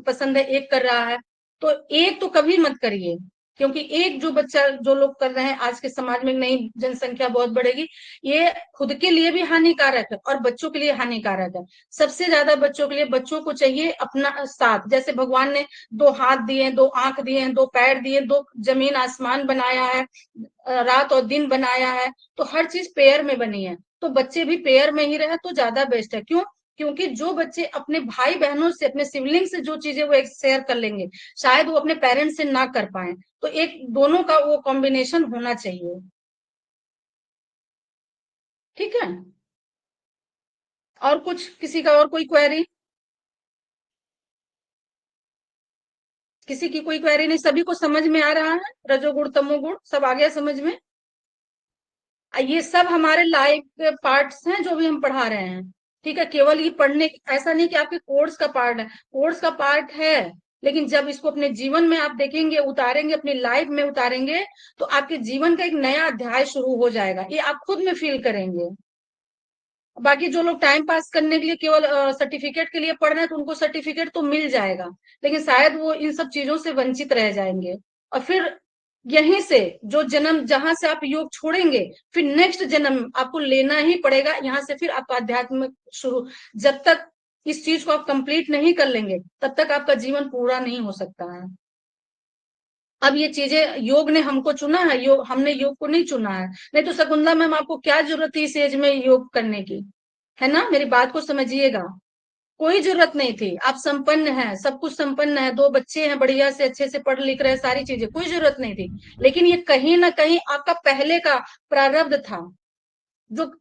पसंद है, एक कर रहा है, तो एक तो कभी मत करिए। क्योंकि एक जो बच्चा, जो लोग कर रहे हैं आज के समाज में, नई जनसंख्या बहुत बढ़ेगी, ये खुद के लिए भी हानिकारक है और बच्चों के लिए हानिकारक है। सबसे ज्यादा बच्चों के लिए, बच्चों को चाहिए अपना साथ। जैसे भगवान ने दो हाथ दिए, दो आंख दिए, दो पैर दिए, दो जमीन आसमान बनाया है, रात और दिन बनाया है, तो हर चीज पेयर में बनी है। तो बच्चे भी पेयर में ही रहे तो ज्यादा बेस्ट है। क्यों? क्योंकि जो बच्चे अपने भाई बहनों से, अपने सिबलिंग से जो चीजें वो एक शेयर कर लेंगे, शायद वो अपने पेरेंट्स से ना कर पाए। तो एक दोनों का वो कॉम्बिनेशन होना चाहिए। ठीक है? और कुछ, किसी का और कोई क्वेरी? किसी की कोई क्वेरी नहीं? सभी को समझ में आ रहा है? रजोगुण तमोगुण सब आ गया समझ में? ये सब हमारे लाइफ पार्ट्स हैं जो भी हम पढ़ा रहे हैं। ठीक है? केवल ये पढ़ने, ऐसा नहीं कि आपके कोर्स का पार्ट है, कोर्स का पार्ट है, लेकिन जब इसको अपने जीवन में आप देखेंगे, उतारेंगे, अपनी लाइफ में उतारेंगे, तो आपके जीवन का एक नया अध्याय शुरू हो जाएगा। ये आप खुद में फील करेंगे। बाकी जो लोग टाइम पास करने के लिए केवल सर्टिफिकेट के लिए पढ़ रहे हैं, तो उनको सर्टिफिकेट तो मिल जाएगा, लेकिन शायद वो इन सब चीजों से वंचित रह जाएंगे। और फिर यहीं से जो जन्म, जहां से आप योग छोड़ेंगे, फिर नेक्स्ट जन्म आपको लेना ही पड़ेगा। यहाँ से फिर आपका अध्यात्म शुरू। जब तक इस चीज को आप कंप्लीट नहीं कर लेंगे, तब तक आपका जीवन पूरा नहीं हो सकता है। अब ये चीजें योग ने हमको चुना है, योग, हमने योग को नहीं चुना है। नहीं तो शकुंतला मैम, आपको क्या जरूरत थी इस एज में योग करने की? है ना? मेरी बात को समझिएगा। कोई जरूरत नहीं थी। आप संपन्न हैं, सब कुछ संपन्न है, दो बच्चे हैं, बढ़िया से अच्छे से पढ़ लिख रहे हैं, सारी चीजें, कोई जरूरत नहीं थी। लेकिन ये कहीं ना कहीं आपका पहले का प्रारब्ध था, जो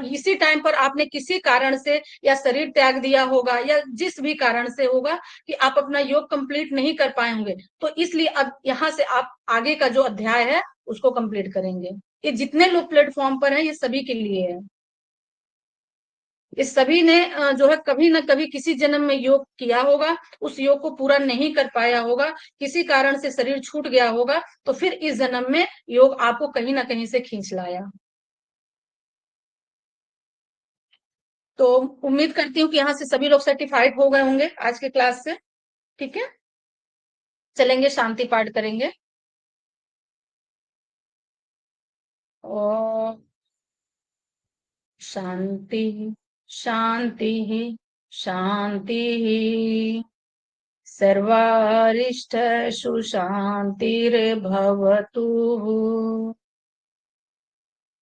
इसी टाइम पर आपने किसी कारण से या शरीर त्याग दिया होगा, या जिस भी कारण से होगा कि आप अपना योग कंप्लीट नहीं कर पाए होंगे। तो इसलिए अब यहाँ से आप आगे का जो अध्याय है उसको कंप्लीट करेंगे। ये जितने लोग प्लेटफॉर्म पर हैं, ये सभी के लिए है। इस सभी ने जो है कभी ना कभी किसी जन्म में योग किया होगा, उस योग को पूरा नहीं कर पाया होगा, किसी कारण से शरीर छूट गया होगा, तो फिर इस जन्म में योग आपको कहीं ना कहीं से खींच लाया। तो उम्मीद करती हूँ कि यहाँ से सभी लोग सर्टिफाइड हो गए होंगे आज के क्लास से। ठीक है? चलेंगे, शांति पाठ करेंगे। और शांति, शांति, शांति, सर्वारिष्टसु शांतिर्भवतु।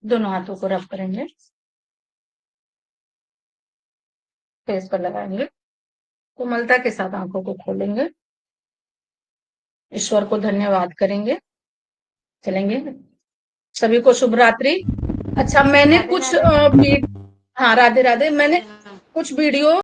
दोनों हाथों को रब करेंगे, फेस पर लगाएंगे, कोमलता के साथ आंखों को खोलेंगे, ईश्वर को धन्यवाद करेंगे। चलेंगे। सभी को शुभ रात्रि। अच्छा, मैंने राधे कुछ राधे। हाँ, राधे राधे। मैंने कुछ वीडियो